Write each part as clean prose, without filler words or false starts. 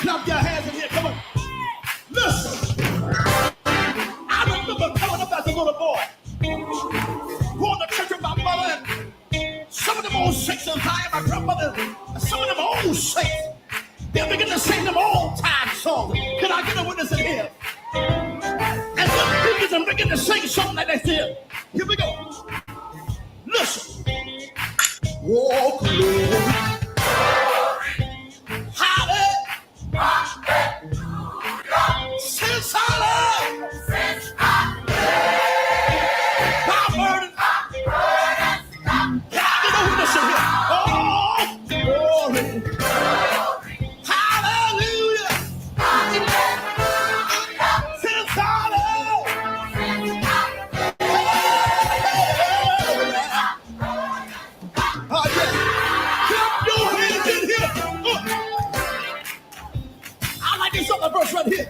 Clap your hands in here. Come on. Listen. I remember coming up as a little boy. Going to church with my mother. And some of them old saints and I and my grandmother. And some of them old saints. They'll begin to sing them old time songs. Can I get a witness in here? And some people begin to sing something like this here. Here we go. Listen. Walk alone. Since I love, my burden, can I get a witness in here? Oh, glory, hallelujah. Since I love, oh yeah, clap your hands in here. I like this other verse right here.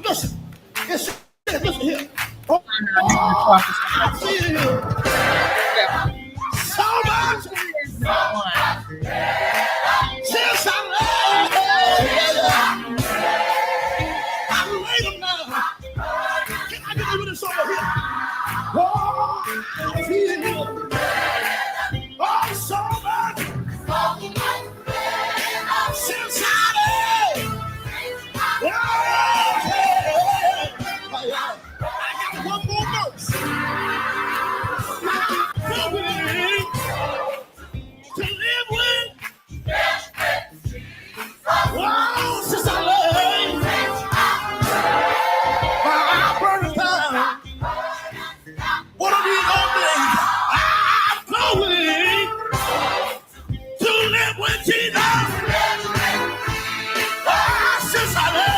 Listen, listen here. Oh, I see it here. So much. Since I love, I laid them down. Can I get a witness over here? Oh, I see it here. Oh, so much. Since I love. I got one more verse. To live with. Wow, since I love. My burning time. One of these old days, I'm going to live with Jesus. Since I love.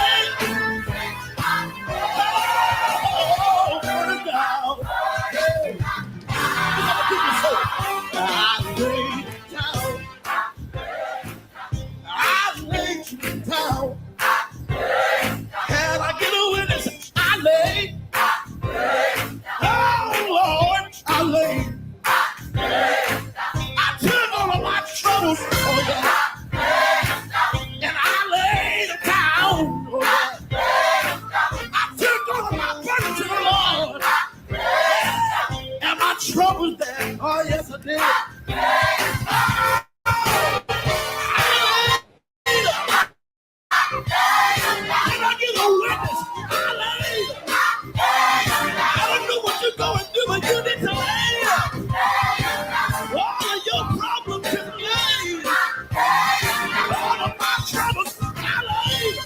Trouble there. Oh, yes, I did. Can I get a witness? I don't know what you're going through, but you need to lay. All of your problems is laid. All of my troubles, I laid.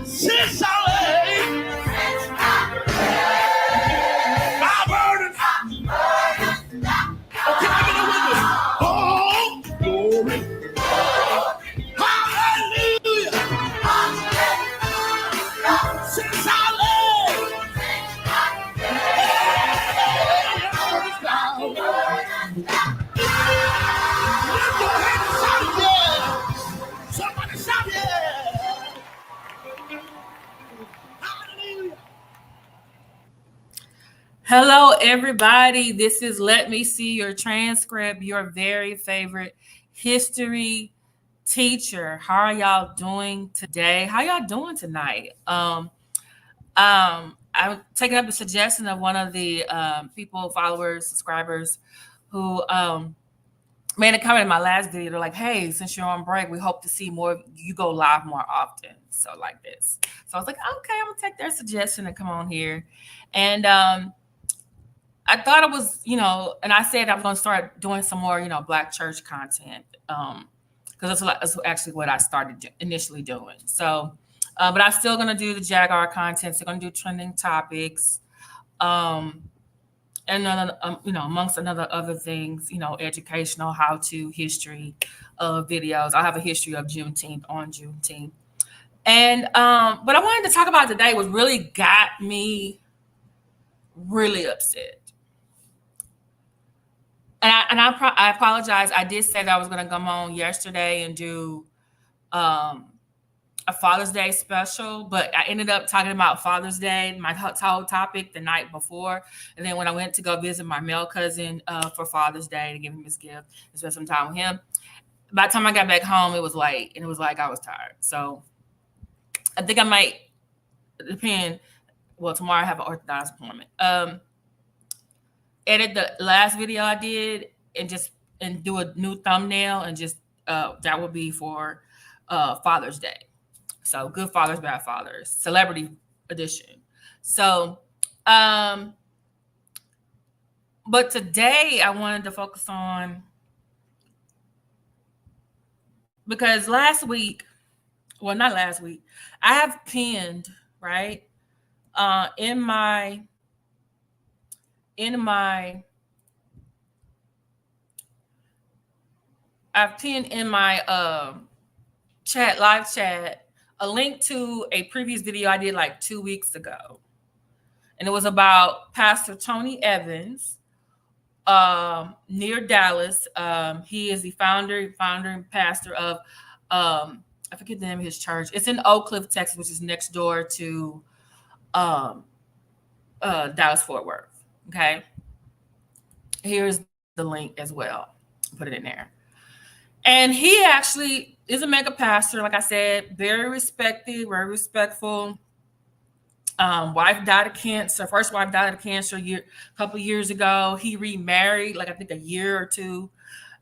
Since I laid my burdens. Oh, can I get a witness? Oh, glory. Hallelujah. Since I laid burdens down. Lift your hand and shout it, yeah. Somebody shout, yeah. Hello, everybody. This is Let Me See Your Transcript, your very favorite history teacher. How are y'all doing today? How y'all doing tonight? I'm taking up the suggestion of one of the people, followers, subscribers who made a comment in my last video. They're like, hey, since you're on break, we hope to see more, you go live more often. So like this. So I was like, okay, I'm gonna take their suggestion and come on here. And I thought it was, and I said I was going to start doing some more, Black church content, because that's actually what I started initially doing. So, but I'm still going to do the Jaguar content. So I'm going to do trending topics, and then, amongst other things, educational, how-to, history videos. I'll have a history of Juneteenth on Juneteenth. And what I wanted to talk about today was really got me really upset. I apologize. I did say that I was going to come on yesterday and do um, a Father's Day special, but I ended up talking about Father's Day, my whole topic, the night before. And then when I went to go visit my male cousin for Father's Day to give him his gift and spend some time with him, by the time I got back home, it was late, and it was like I was tired. So I think I might depend. Well, tomorrow I have an orthodontist appointment. Edit the last video I did and do a new thumbnail and just that would be for Father's Day. So good fathers, bad fathers, celebrity edition. So, but today I wanted to focus on because last week, well, not last week, I have pinned right in my I've pinned in my live chat a link to a previous video I did like 2 weeks ago. And it was about Pastor Tony Evans near Dallas. He is the founder and pastor of I forget the name of his church. It's in Oak Cliff, Texas, which is next door to Dallas Fort Worth. Okay. Here's the link as well. Put it in there. And he actually is a mega pastor, like I said, very respected, very respectful. Wife died of cancer. First wife died of cancer a couple years ago. He remarried, like I think a year or two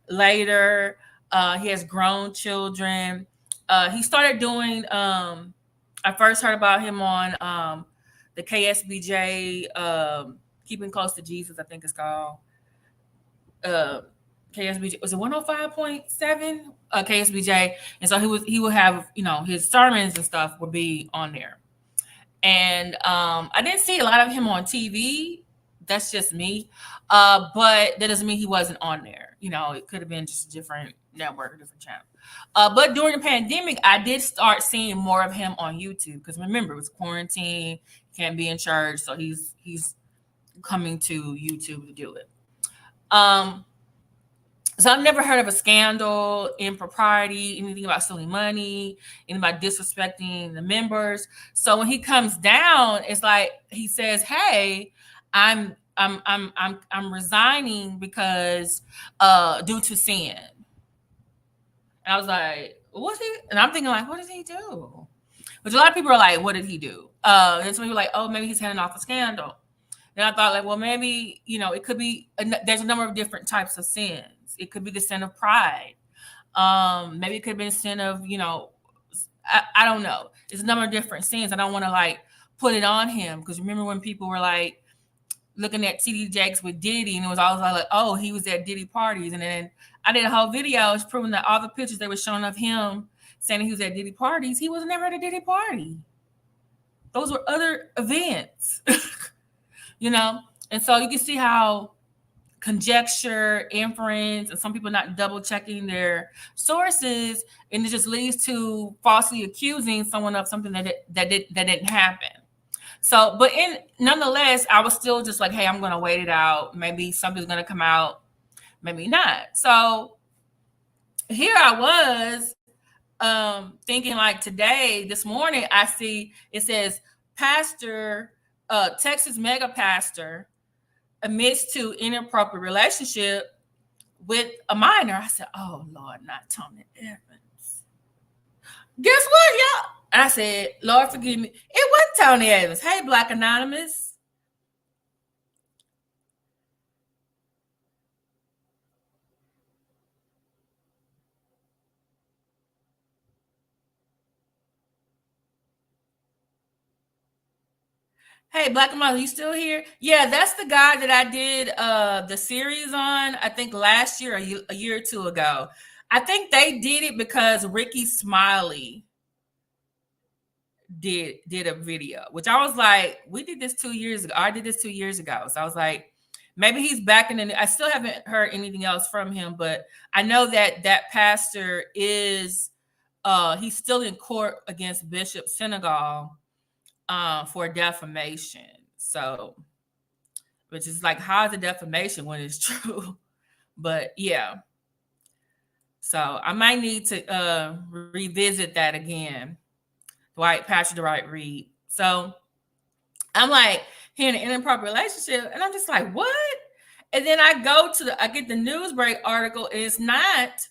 later. He has grown children. He started doing. I first heard about him on the KSBJ, Keeping Close to Jesus, I think it's called. KSBJ was it 105.7 KSBJ, and so he would have his sermons and stuff would be on there. And I didn't see a lot of him on TV. That's just me. But that doesn't mean he wasn't on there. It could have been just a different network, a different channel. But during the pandemic, I did start seeing more of him on YouTube because remember, it was quarantine, can't be in church, so he's coming to YouTube to do it. So I've never heard of a scandal, impropriety, anything about stealing money, anything about disrespecting the members. So when he comes down, it's like he says, "Hey, I'm resigning because due to sin." And I was like, "What's he?" And I'm thinking like, "What did he do?" Which a lot of people are like, "What did he do?" And some people are like, "Oh, maybe he's handing off a scandal." And I thought like, well, maybe it could be. There's a number of different types of sins. It could be the sin of pride. Maybe it could have been a sin of, I don't know. There's a number of different sins. I don't want to like put it on him because remember when people were like looking at TD Jakes with Diddy and it was always like, oh, he was at Diddy parties. And then I did a whole video proving that all the pictures they were showing of him saying he was at Diddy parties, he was never at a Diddy party. Those were other events, And so you can see how conjecture, inference, and some people not double checking their sources, and it just leads to falsely accusing someone of something that didn't happen. So, but nonetheless, I was still just like, hey, I'm going to wait it out. Maybe something's going to come out, maybe not. So here I was thinking like this morning, I see it says pastor, Texas mega pastor admits to inappropriate relationship with a minor. I said, oh, Lord, not Tony Evans. Guess what, y'all? And I said, Lord, forgive me. It wasn't Tony Evans. Hey, Black Anonymous. Hey, Black Anonymous, you still here? Yeah, that's the guy that I did the series on, I think last year, a year or two ago. I think they did it because Ricky Smiley did a video, which I was like, we did this 2 years ago. I did this 2 years ago. So I was like, maybe he's back in I still haven't heard anything else from him, but I know that pastor is he's still in court against Bishop Senegal for defamation. So which is like, how is it defamation when it's true? But yeah, so I might need to revisit that again. Pastor Dwight Reed. So I'm like hearing an inappropriate relationship, and I'm just like, what? And then I get the news break article, and it's not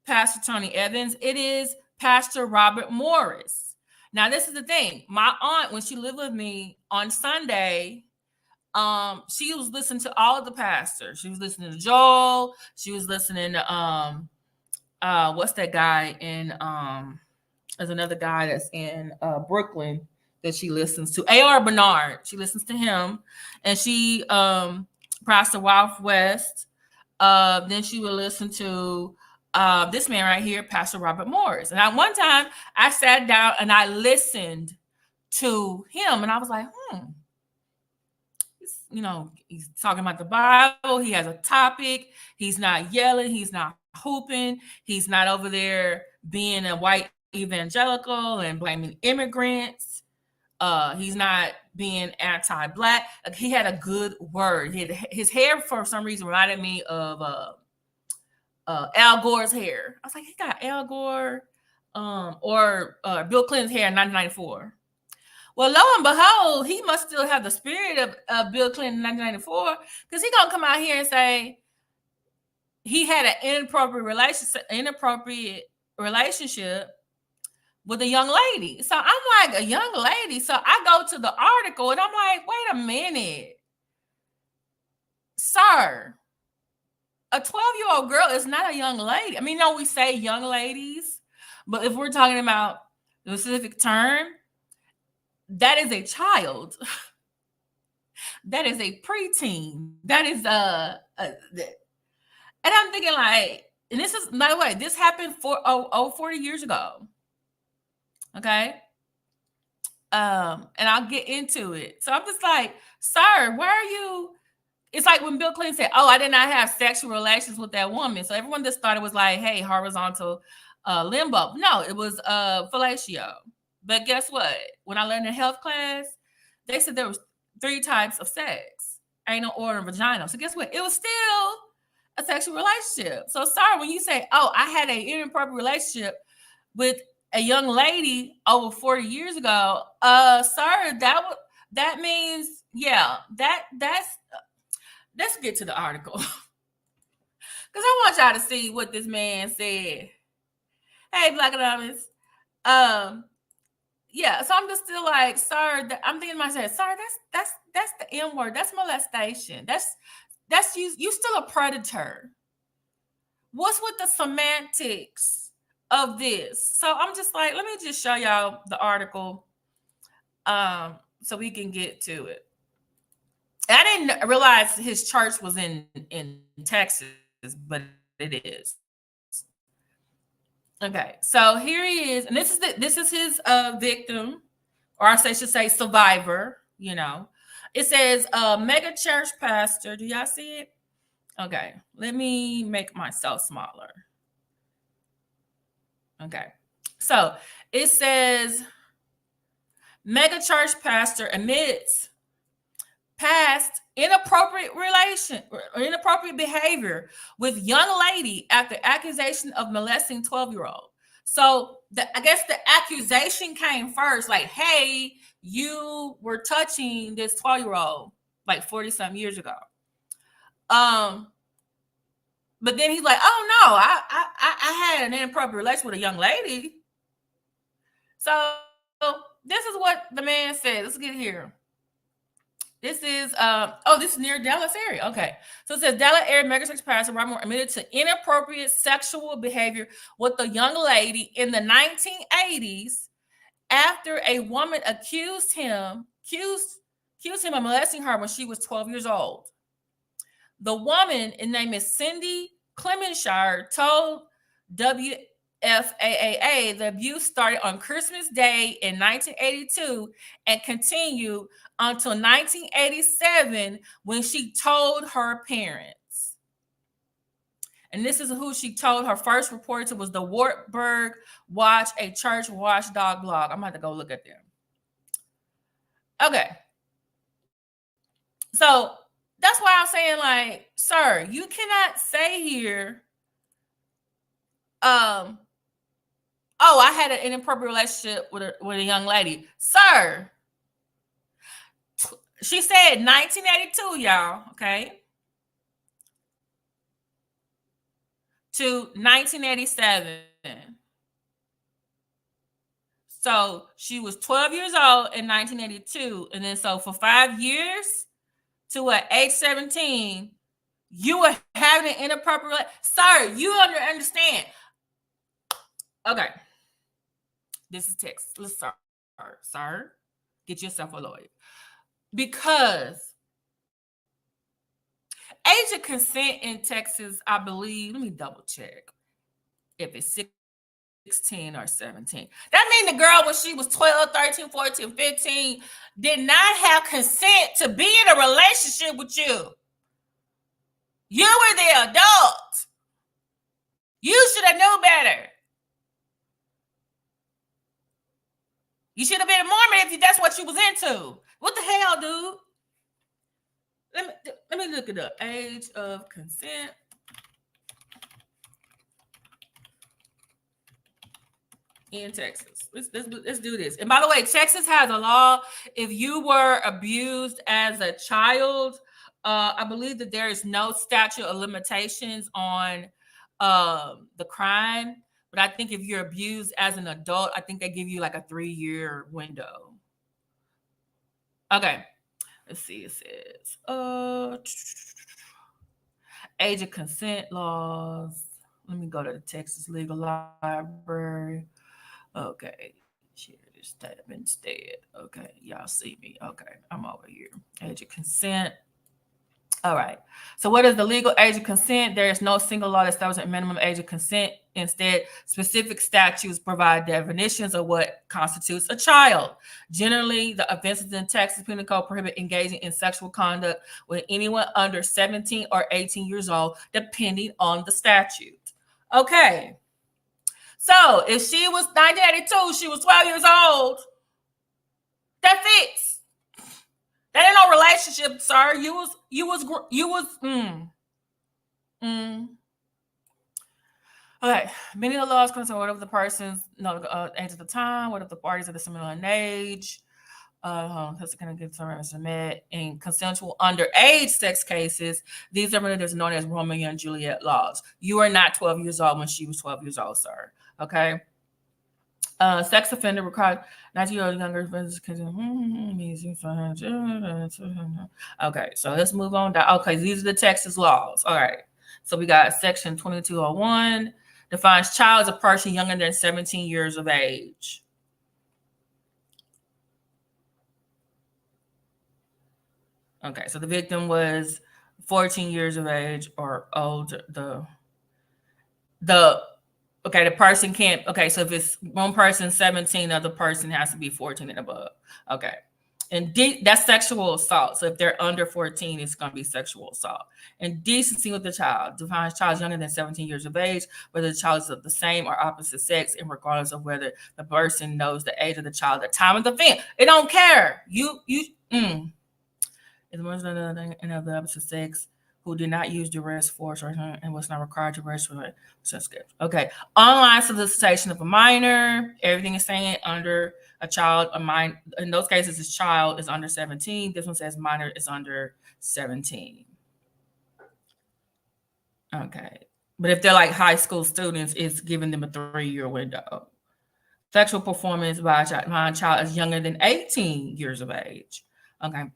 Pastor Tony Evans, it is Pastor Robert Morris. Now, this is the thing. My aunt, when she lived with me on Sunday, she was listening to all of the pastors. She was listening to Joel. She was listening to what's that guy in there's another guy that's in Brooklyn that she listens to. A.R. Bernard. She listens to him. And she Pastor Wild West. Then she would listen to this man right here, Pastor Robert Morris. And at one time I sat down and I listened to him, and I was like, he's talking about the Bible. He has a topic. He's not yelling. He's not hooping. He's not over there being a white evangelical and blaming immigrants. He's not being anti-black. He had a good word. His hair, for some reason, reminded me of Al Gore's hair. I was like, he got Al Gore or Bill Clinton's hair in 1994. Well, lo and behold, he must still have the spirit of Bill Clinton in 1994, because he's going to come out here and say he had an inappropriate relationship with a young lady. So I'm like, a young lady? So I go to the article and I'm like, wait a minute. Sir, a 12-year-old girl is not a young lady. I mean, no, we say young ladies, but if we're talking about the specific term, that is a child. That is a preteen. That is and I'm thinking like, and this is, by the way, this happened 40 years ago. Okay. And I'll get into it. So I'm just like, sir, why are you? It's like when Bill Clinton said, oh, I did not have sexual relations with that woman. So everyone just thought it was like, hey, horizontal limbo. No, it was fellatio. But guess what? When I learned in health class, they said there was 3 types of sex: anal, oral, and vaginal. So guess what? It was still a sexual relationship. So sorry, when you say, oh, I had an inappropriate relationship with a young lady over 40 years ago, sir, that means, yeah, that's let's get to the article. Because I want y'all to see what this man said. Hey, Black Anonymous. Yeah, so I'm just still like, sir, I'm thinking to myself, sir, that's the M word. That's molestation. That's you still a predator. What's with the semantics of this? So I'm just like, let me just show y'all the article so we can get to it. I didn't realize his church was in Texas, but it is. Okay, so here he is, and this is his victim, or I should say survivor. You know, it says mega church pastor. Do y'all see it? Okay, let me make myself smaller. Okay, so it says mega church pastor admits past inappropriate behavior with young lady after accusation of molesting 12-year-old. So I guess the accusation came first, like, hey, you were touching this 12-year-old like 40-some years ago. But then he's like, oh no, I had an inappropriate relation with a young lady. So this is what the man said. Let's get here. This is this is near Dallas area. Okay. So it says Dallas area megachurch pastor Robert Moore admitted to inappropriate sexual behavior with a young lady in the 1980s after a woman accused him of molesting her when she was 12 years old. The woman, her name is Cindy Clemenshire, told WFAA the abuse started on Christmas Day in 1982 and continued until 1987 when she told her parents. And this is who she told. Her first report to was the Wartburg Watch, a church watchdog blog. I'm going to have to go look at them. Okay. So That's why I'm saying, like, sir, you cannot say here, oh, I had an inappropriate relationship with a young lady. Sir, she said 1982, y'all, okay, to 1987. So she was 12 years old in 1982. And then so for 5 years to age 17, you were having an inappropriate. Sir, you understand. Okay. This is Texas. Listen, sir, get yourself a lawyer. Because age of consent in Texas, I believe, let me double check if it's 16 or 17. That means the girl when she was 12, 13, 14, 15 did not have consent to be in a relationship with you. You were the adult. You should have known better. You should have been a Mormon if that's what you was into. What the hell, dude? Let me look it up. Age of consent. In Texas. Let's do this. And by the way, Texas has a law. If you were abused as a child, I believe that there is no statute of limitations on the crime. But I think if you're abused as an adult, I think they give you like a 3-year window. Okay. Let's see. It says age of consent laws. Let me go to the Texas Legal Library. Okay, share this tab instead. Okay, y'all see me. Okay, I'm over here. Age of consent. All right. So what is the legal age of consent? There is no single law that establishes a minimum age of consent. Instead, specific statutes provide definitions of what constitutes a child. Generally, the offenses in Texas Penal Code prohibit engaging in sexual conduct with anyone under 17 or 18 years old, depending on the statute. Okay. So if she was 1982, she was 12 years old. That fits. That ain't no relationship, sir. Okay. Many of the laws concern whatever the person's age at the time, what if the parties are the similar in age. That's going to get some met in consensual underage sex cases. These are known as Romeo and Juliet laws. You are not 12 years old when she was 12 years old, sir. Okay. Sex offender required 19 years old younger. Okay, so let's move on down. Okay, these are the Texas laws. All right. So we got section 2201 defines child as a person younger than 17 years of age. Okay, so the victim was 14 years of age or older. The person can't. Okay, so if it's one person 17, the other person has to be 14 and above. Okay, and that's sexual assault. So if they're under 14, it's going to be sexual assault. Indecency with the child defines child younger than 17 years of age, whether the child is of the same or opposite sex, and regardless of whether the person knows the age of the child at the time of the event. It don't care. Is more than another of the opposite sex who did not use duress, force, or and was not required to register such gifts. Okay. Online solicitation of a minor. Everything is saying under a child, a minor. In those cases, this child is under 17. This one says minor is under 17. Okay. But if they're like high school students, it's giving them a 3-year window. Sexual performance by a child is younger than 18 years of age. Okay.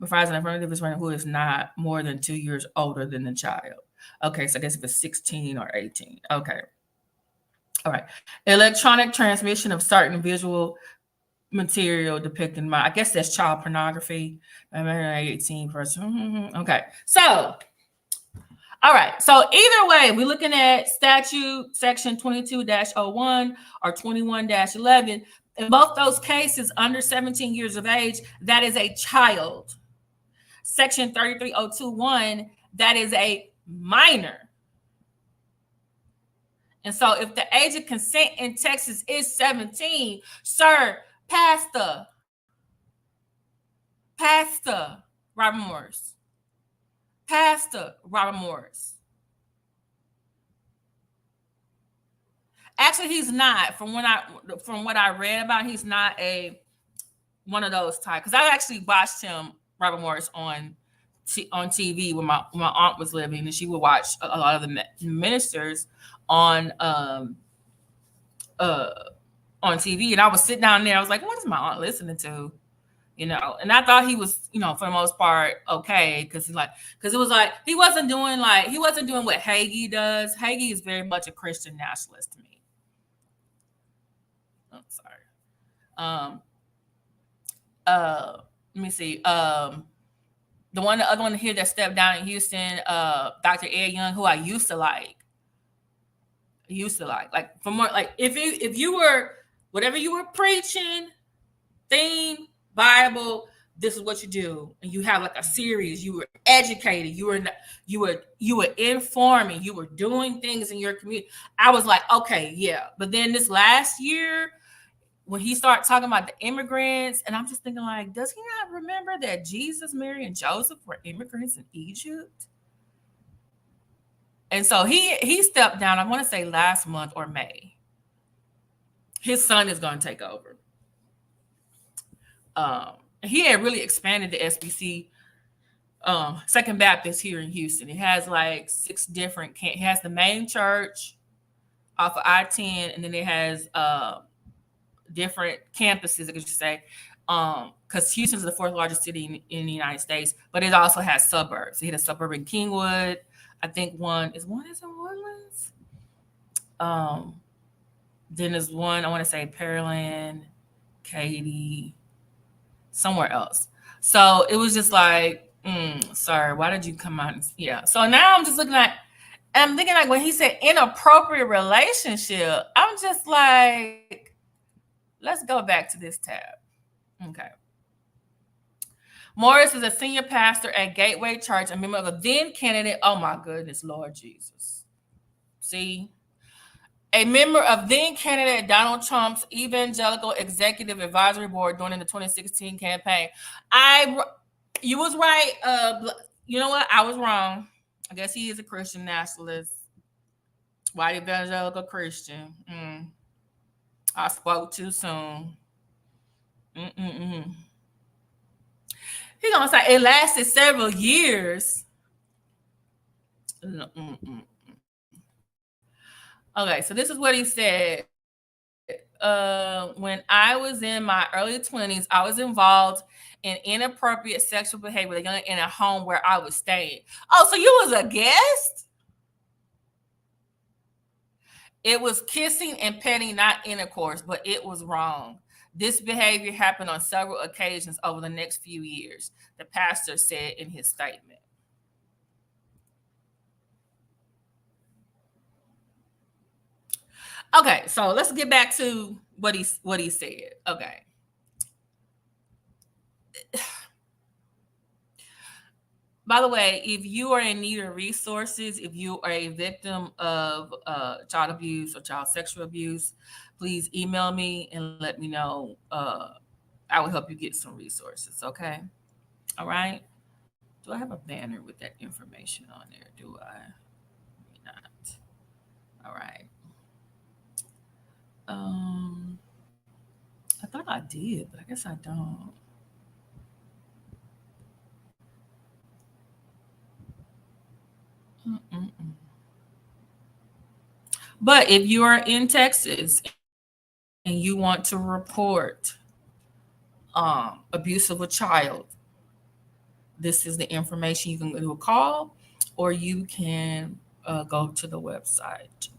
Provides an affirmative is who is not more than 2 years older than the child. Okay, so I guess if it's 16 or 18. Okay. All right. Electronic transmission of certain visual material depicting I guess that's child pornography. 18 person. Okay. So, all right. So either way, we're looking at statute section 22-01 or 21-11. In both those cases, under 17 years of age, that is a child. Section 33021, that is a minor. And so if the age of consent in Texas is 17, sir, Pastor Robert Morris, Pastor Robert Morris. Actually, he's not. From what I read about, he's not a one of those type. Because I actually watched him, Robert Morris, on TV when my aunt was living, and she would watch a lot of the ministers on uh on TV, and I was sitting down there. I was like, "What is my aunt listening to?" And I thought he was, for the most part, okay, because it was like he wasn't doing what Hagee does. Hagee is very much a Christian nationalist to me. I'm sorry. Um, Let me see. The other one here that stepped down in Houston, Dr. Ed Young, who I used to like. Like for more, like if you were whatever you were preaching, theme, Bible, this is what you do, and you have like a series. You were educated. You were informing. You were doing things in your community. I was like, okay, yeah. But then this last year, when he started talking about the immigrants, and I'm just thinking, like, does he not remember that Jesus, Mary, and Joseph were immigrants in Egypt? And so he stepped down, I want to say last month or May. His son is going to take over. He had really expanded the SBC, Second Baptist here in Houston. It has like 6 different it has the main church off of I-10, and then it has different campuses, I guess you say, because Houston is the 4th largest city in the United States, but it also has suburbs. It had a suburb in Kingwood. I think one is in Woodlands. Then there's one, I want to say Pearland, Katy, somewhere else. So it was just like, sorry, why did you come out? Yeah. So now I'm just looking at, and I'm thinking like when he said inappropriate relationship, I'm just like, let's go back to this tab. Okay. Morris is a senior pastor at Gateway Church, a member of the then candidate. Oh my goodness, Lord Jesus. See? A member of then candidate Donald Trump's Evangelical Executive Advisory Board during the 2016 campaign. You was right. You know what? I was wrong. I guess he is a Christian nationalist. White evangelical Christian. I spoke too soon. He's gonna say it lasted several years. Okay, so this is what he said. When I was in my early 20s, I was involved in inappropriate sexual behavior with a young in a home where I was staying. Oh, so you was a guest? It was kissing and petting, not intercourse, but it was wrong. This behavior happened on several occasions over the next few years, the pastor said in his statement. Okay, so let's get back to what he said. Okay. By the way, if you are in need of resources, if you are a victim of child abuse or child sexual abuse, please email me and let me know. I will help you get some resources. Okay. All right. Do I have a banner with that information on there? Do I? Maybe not. All right. I thought I did, but I guess I don't. Mm-mm-mm. But if you are in Texas and you want to report abuse of a child, this is the information. You can do a call or you can go to the website.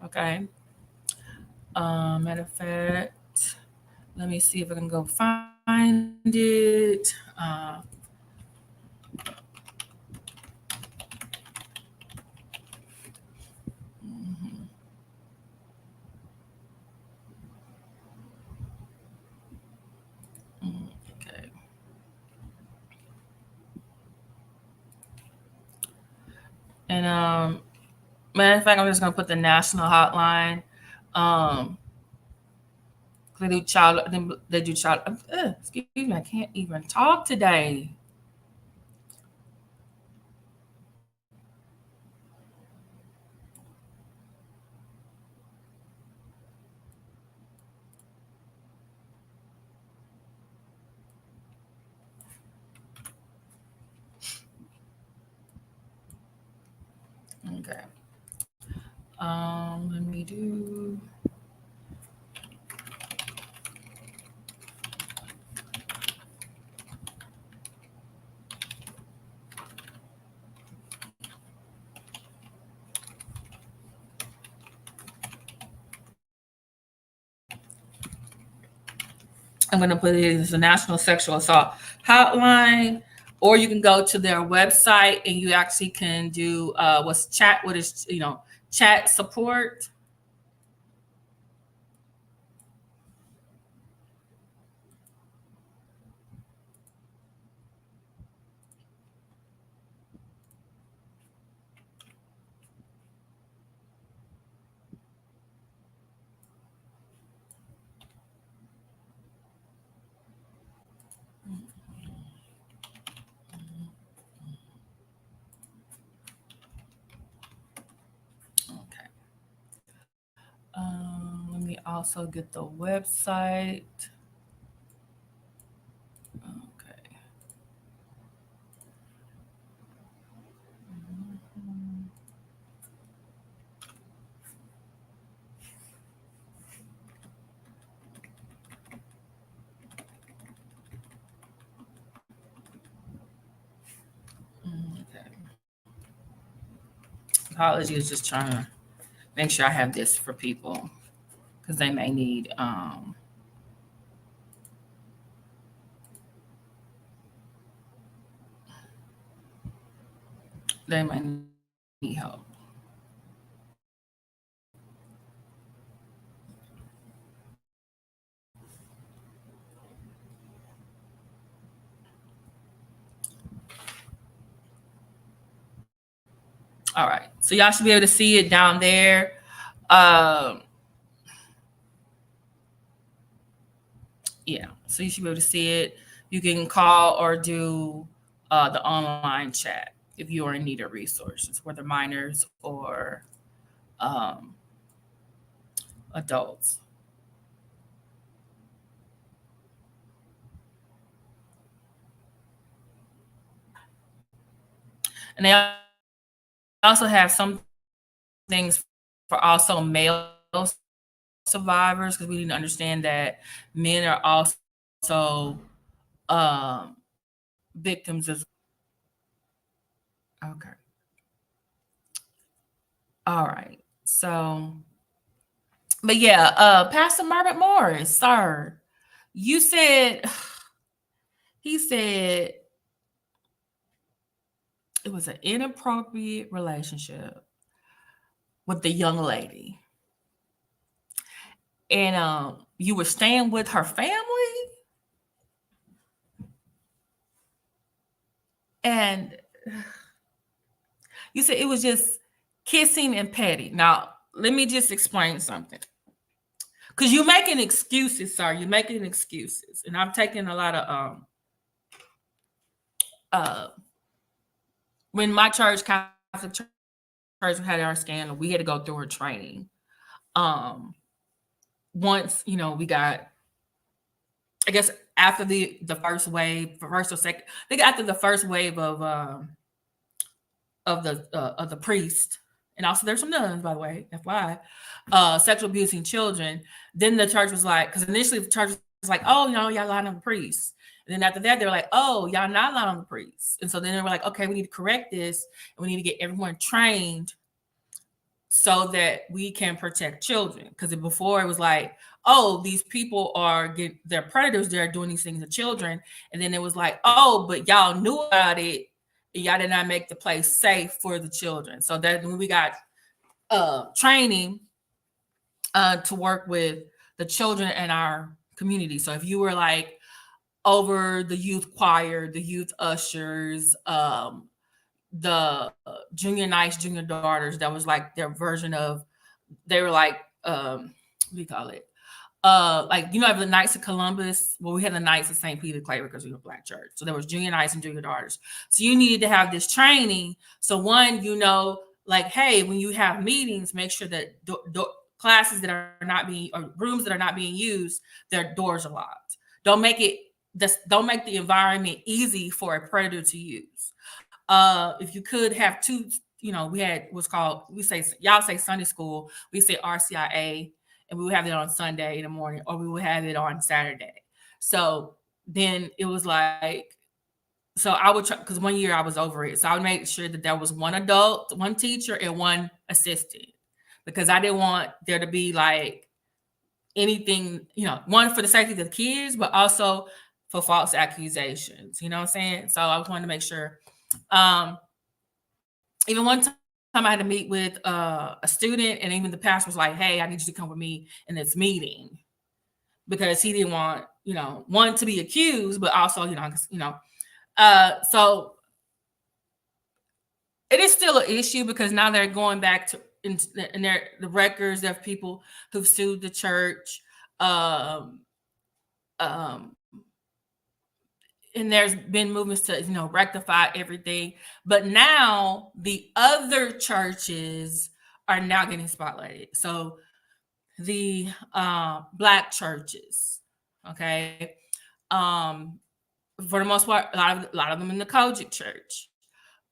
Okay. Matter of fact, let me see if I can go find it. Okay. And matter of fact, I'm just gonna put the national hotline. They do child. They do child. Excuse me, I can't even talk today. Okay. Let me do. I'm going to put it as a National Sexual Assault Hotline, or you can go to their website and you actually can do what's chat. What is chat support? Okay. Let me also get the website. Okay. Okay. Apology is just trying to make sure I have this for people because they may need they might need help. All right. So y'all should be able to see it down there. Um, yeah. So you should be able to see it. You can call or do the online chat if you are in need of resources, whether minors or um, adults. And they also have some things for also male survivors because we need to understand that men are also um, victims as okay. All right. So, but yeah, Pastor Margaret Morris, sir, you said he said it was an inappropriate relationship with the young lady, and you were staying with her family, and you said it was just kissing and petting. Now, let me just explain something. Because you're making excuses, sir. You're making excuses. And I've taken a lot of uh when my church, Catholic church, had our scandal, we had to go through a training. Um once, we got, I guess after the first wave, first or second, I think after the first wave of the priest, and also there's some nuns, by the way, FYI, sexual abusing children. Then the church was like, because initially the church was like, oh, y'all lying on the priests. And then after that, they were like, oh, y'all not lying on the priests. And so then they were like, okay, we need to correct this, and we need to get everyone trained so that we can protect children. Because before it was like, oh, these people they're predators, they're doing these things to children. And then it was like, oh, but y'all knew about it, and y'all did not make the place safe for the children. So that when we got training to work with the children in our community. So if you were like over the youth choir, the youth ushers, the junior knights, junior daughters, that was like their version of, they were like, what do you call it? Like, have the Knights of Columbus. Well, we had the Knights of St. Peter Clay because we were a Black church. So there was junior knights and junior daughters. So you needed to have this training. So one, like, hey, when you have meetings, make sure that classes that are not being, or rooms that are not being used, their doors are locked. Don't make the environment easy for a predator to use. If you could have two, we had what's called, we say, y'all say Sunday school, we say RCIA, and we would have it on Sunday in the morning, or we would have it on Saturday. So then it was like, so I would try, because 1 year I was over it. So I would make sure that there was one adult, one teacher, and one assistant, because I didn't want there to be like anything, one for the safety of the kids, but also for false accusations. You know what I'm saying? So I wanted to make sure. Even one time I had to meet with a student, and even the pastor was like, "Hey, I need you to come with me in this meeting," because he didn't want, one to be accused, but also, so it is still an issue, because now they're going back to in the records of people who've sued the church, um, um, and there's been movements to rectify everything. But now the other churches are now getting spotlighted. So the Black churches, okay, for the most part, a lot of them in the Kojic church,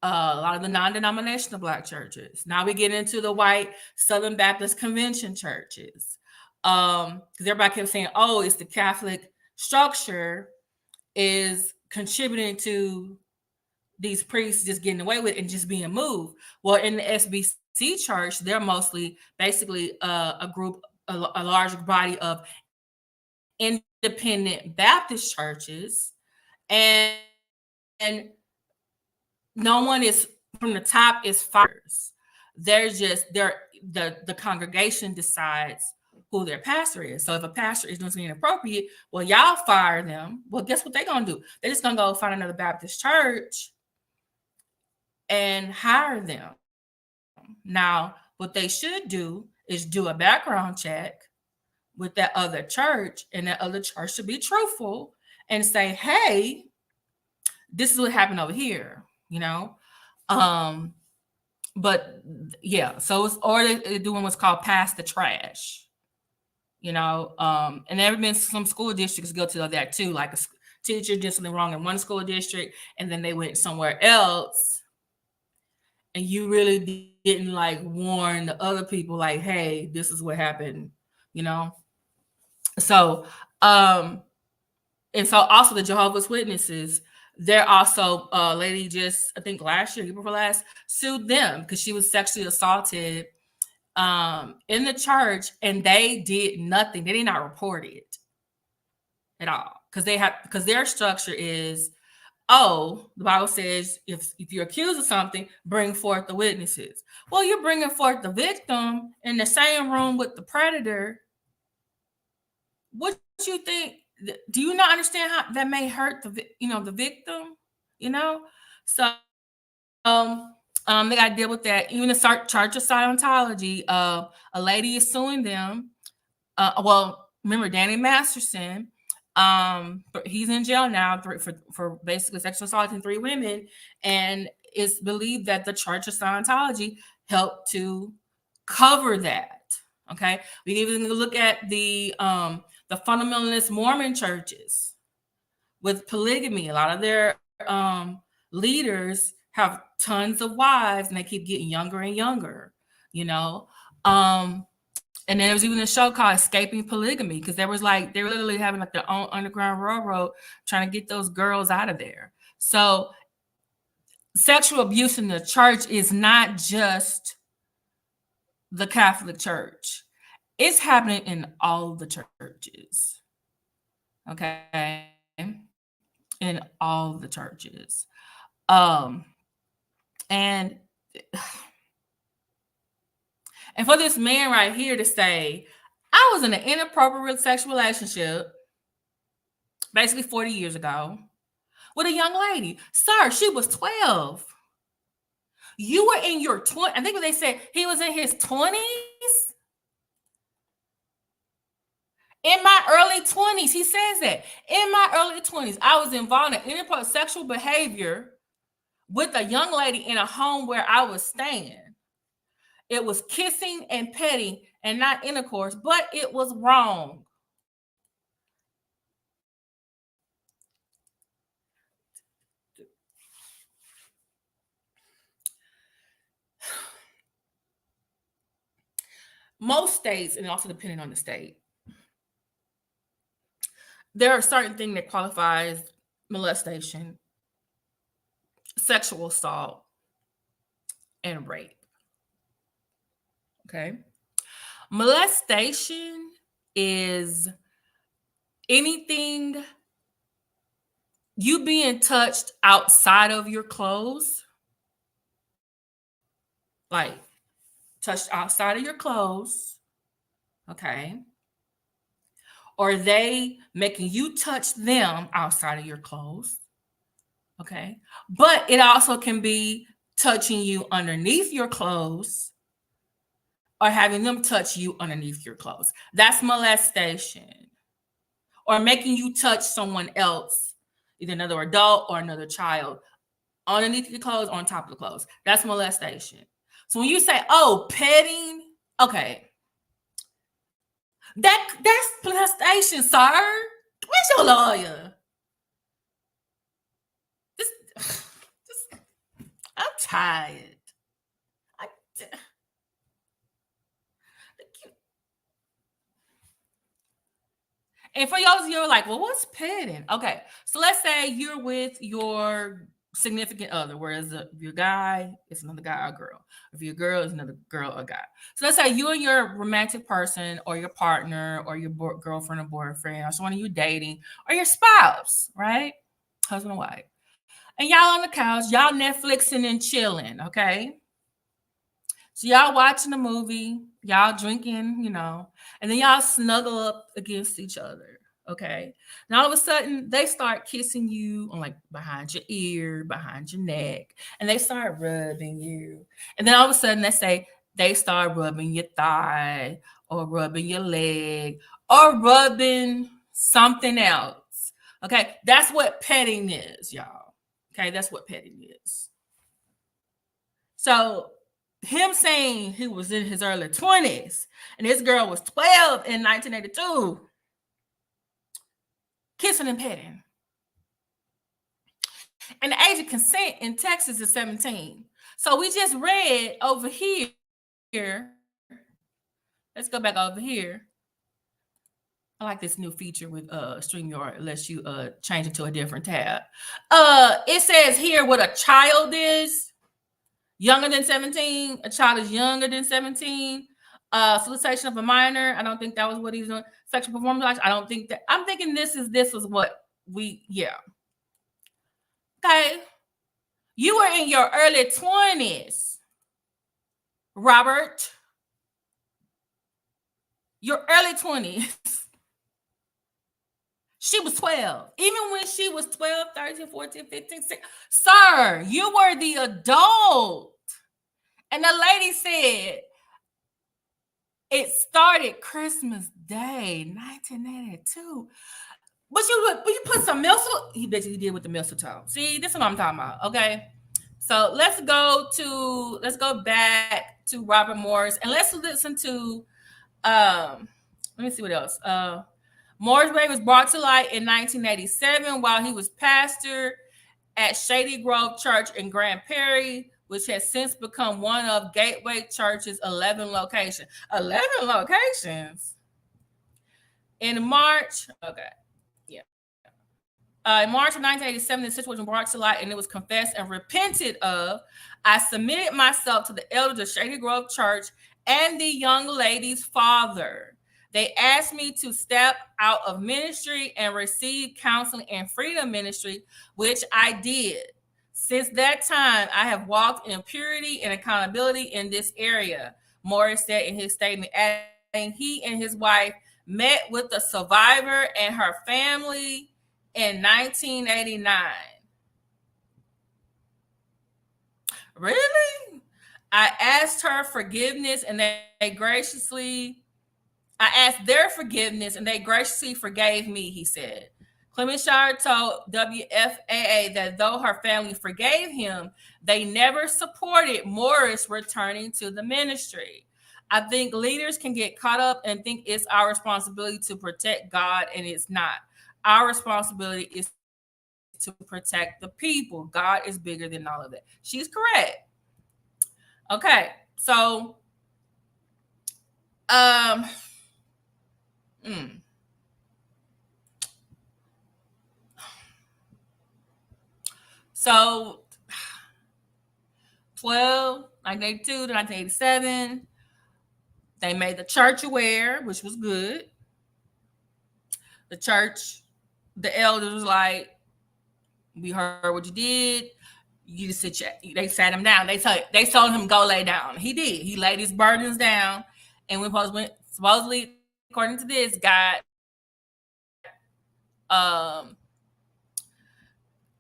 a lot of the non-denominational Black churches. Now we get into the white Southern Baptist Convention churches, because everybody kept saying, "Oh, it's the Catholic structure is contributing to these priests just getting away with it and just being moved." Well, in the SBC church, they're mostly basically a group, a large body of independent Baptist churches, and no one is from the top is fires. The congregation decides who their pastor is. So if a pastor is doing something inappropriate, well, y'all fire them. Well, guess what they're gonna do? They're just gonna go find another Baptist church and hire them. Now, what they should do is do a background check with that other church, and that other church should be truthful and say, "Hey, this is what happened over here," But yeah, so it's, or they're doing what's called pass the trash. And there have been some school districts guilty of that too. Like a teacher did something wrong in one school district, and then they went somewhere else, and you really didn't like warn the other people, like, "Hey, this is what happened," you know. So, and so also the Jehovah's Witnesses, they're also a lady just, I think last year, before last, sued them because she was sexually assaulted in the church, and they did nothing. They did not report it at all, because their structure is, oh, the Bible says if you're accused of something, bring forth the witnesses. Well, you're bringing forth the victim in the same room with the predator. What you think? Do you not understand how that may hurt the victim? So they got to deal with that. Even the Church of Scientology, a lady is suing them. Well, remember Danny Masterson? He's in jail now for basically sexual assaulting 3 women, and it's believed that the Church of Scientology helped to cover that. Okay, we even look at the fundamentalist Mormon churches with polygamy. A lot of their leaders have tons of wives, and they keep getting younger and younger. And then there was even a show called Escaping Polygamy, because they were literally having like their own underground railroad trying to get those girls out of there. So sexual abuse in the church is not just the Catholic Church. It's happening in all the churches. Okay? In all the churches. And for this man right here to say, "I was in an inappropriate sexual relationship basically 40 years ago with a young lady." Sir, she was 12. You were in your 20s. I think what they said, he was in his 20s. In my early 20s, he says that. In my early 20s, I was involved in inappropriate sexual behavior with a young lady in a home where I was staying. It was kissing and petting and not intercourse, but it was wrong. most states, and also depending on the state, there are certain things that qualifies molestation, sexual assault, and rape. Okay. Molestation is anything you being touched outside of your clothes, like touched outside of your clothes, okay? Or they making you touch them outside of your clothes, okay? But it also can be touching you underneath your clothes or having them touch you underneath your clothes. That's molestation. Or making you touch someone else, either another adult or another child, underneath your clothes, on top of the clothes. That's molestation. So when you say, oh, petting, okay, that's molestation, sir. Where's your lawyer? Just, I'm tired. I, and for y'all, you're like, well, what's petting? Okay, so let's say you're with your significant other, whereas if you're a guy, it's another guy or girl. If you're a girl, it's another girl or guy. So let's say you and your romantic person or your partner or your girlfriend or boyfriend or someone you dating or your spouse, right? Husband and wife. And y'all on the couch, y'all Netflixing and chilling, okay? So y'all watching a movie, y'all drinking, and then y'all snuggle up against each other. Okay. And all of a sudden they start kissing you on like behind your ear, behind your neck, and they start rubbing you. And then all of a sudden they start rubbing your thigh or rubbing your leg or rubbing something else. Okay. That's what petting is, y'all. Okay. That's what petting is. So him saying he was in his early 20s and this girl was 12 in 1982, kissing and petting. And the age of consent in Texas is 17. So we just read over here. Let's go back over here. I like this new feature with StreamYard. It lets you change it to a different tab. It says here what a child is. Younger than 17. A child is younger than 17. Solicitation of a minor. I don't think that was what he's doing. Sexual performance. I don't think that. I'm thinking this was what yeah. Okay. You were in your early 20s, Robert. Your early 20s. She was 12. Even when she was 12, 13, 14, 15, 16. Sir, you were the adult. And the lady said, it started Christmas Day, 1982. But you put some mistletoe. He basically did with the mistletoe. See, this is what I'm talking about. Okay. So let's go back to Robert Morris and let's listen to let me see what else. Morris Ray was brought to light in 1987 while he was pastor at Shady Grove Church in Grand Prairie, which has since become one of Gateway Church's 11 locations. 11 locations? In March, okay, yeah. In March of 1987, the situation was brought to light and it was confessed and repented of. I submitted myself to the elders of Shady Grove Church and the young lady's father. They asked me to step out of ministry and receive counseling and freedom ministry, which I did. Since that time, I have walked in purity and accountability in this area, Morris said in his statement, adding he and his wife met with the survivor and her family in 1989. Really? I asked her forgiveness and I asked their forgiveness and they graciously forgave me, he said. Clement Shire told WFAA that though her family forgave him, they never supported Morris returning to the ministry. I think leaders can get caught up and think it's our responsibility to protect God, and it's not. Our responsibility is to protect the people. God is bigger than all of that. She's correct. Okay, so Um, mm. So 1982 to 1987, they made the church aware, which was good. The church, the elders was like, we heard what you did. You just sit. They sat him down. They told him go lay down. He did. He laid his burdens down, and when supposedly, according to this, got um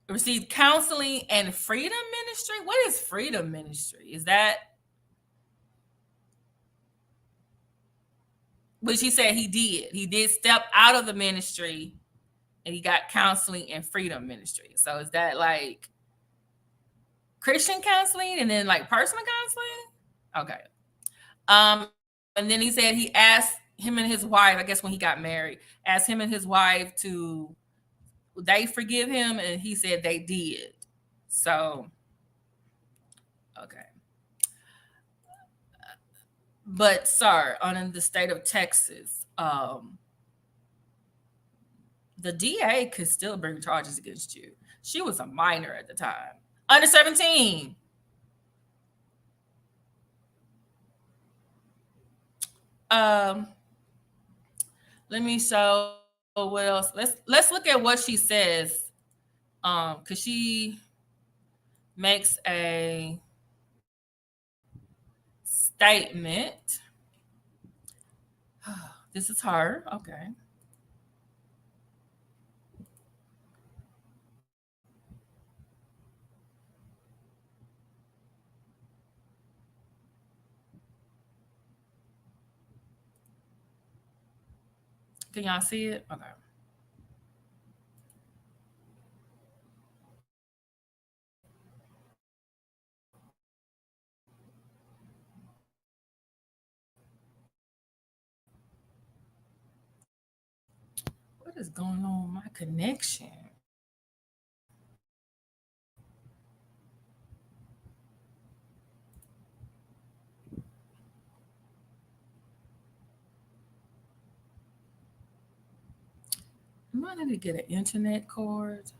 received counseling and freedom ministry. What is freedom ministry? Is that which he said he did? He did step out of the ministry and he got counseling and freedom ministry. So is that like Christian counseling and then like personal counseling? Okay. Um, and then he said he asked him and his wife, I guess when he got married, asked him and his wife to they forgive him, and he said they did. So okay. But sir, on in the state of Texas, the DA could still bring charges against you. She was a minor at the time, under 17. Um, let me show what else. Let's look at what she says. Because she makes a statement. This is her. Okay. Can y'all see it? Okay. What is going on with my connection? Am I going to get an internet cord?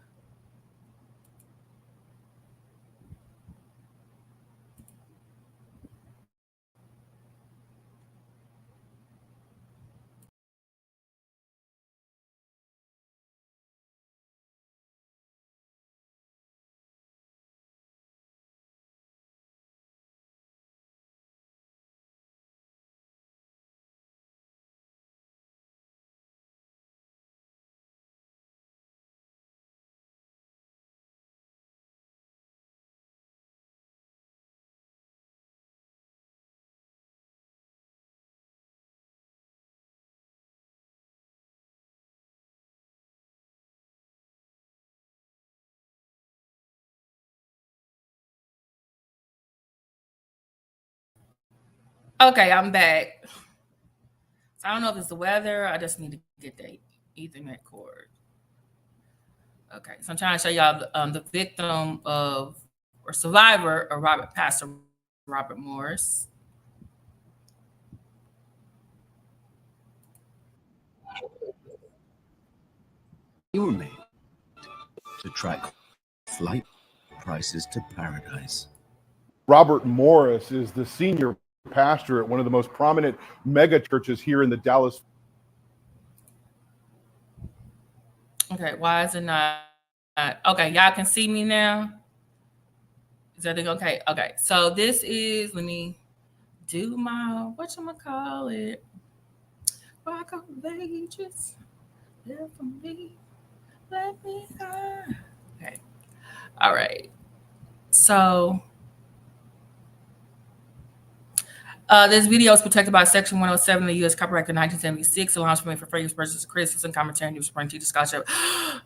Okay, I'm back. So I don't know if it's the weather. I just need to get the Ethernet cord. Okay, so I'm trying to show y'all the victim of or survivor of Pastor Robert Morris. You were made to track flight prices to paradise. Robert Morris is the senior pastor at one of the most prominent mega churches here in the Dallas. Okay, why is it not? Okay, y'all can see me now. Is everything okay? Okay, so this is, let me do my, whatchamacallit, rock of ages, live for me, let me high. Okay, all right. So this video is protected by Section 107 of the U.S. Copyright Act of 1976, allows for me for free expressions of criticism, commentary, news reporting, teacher, scholarship,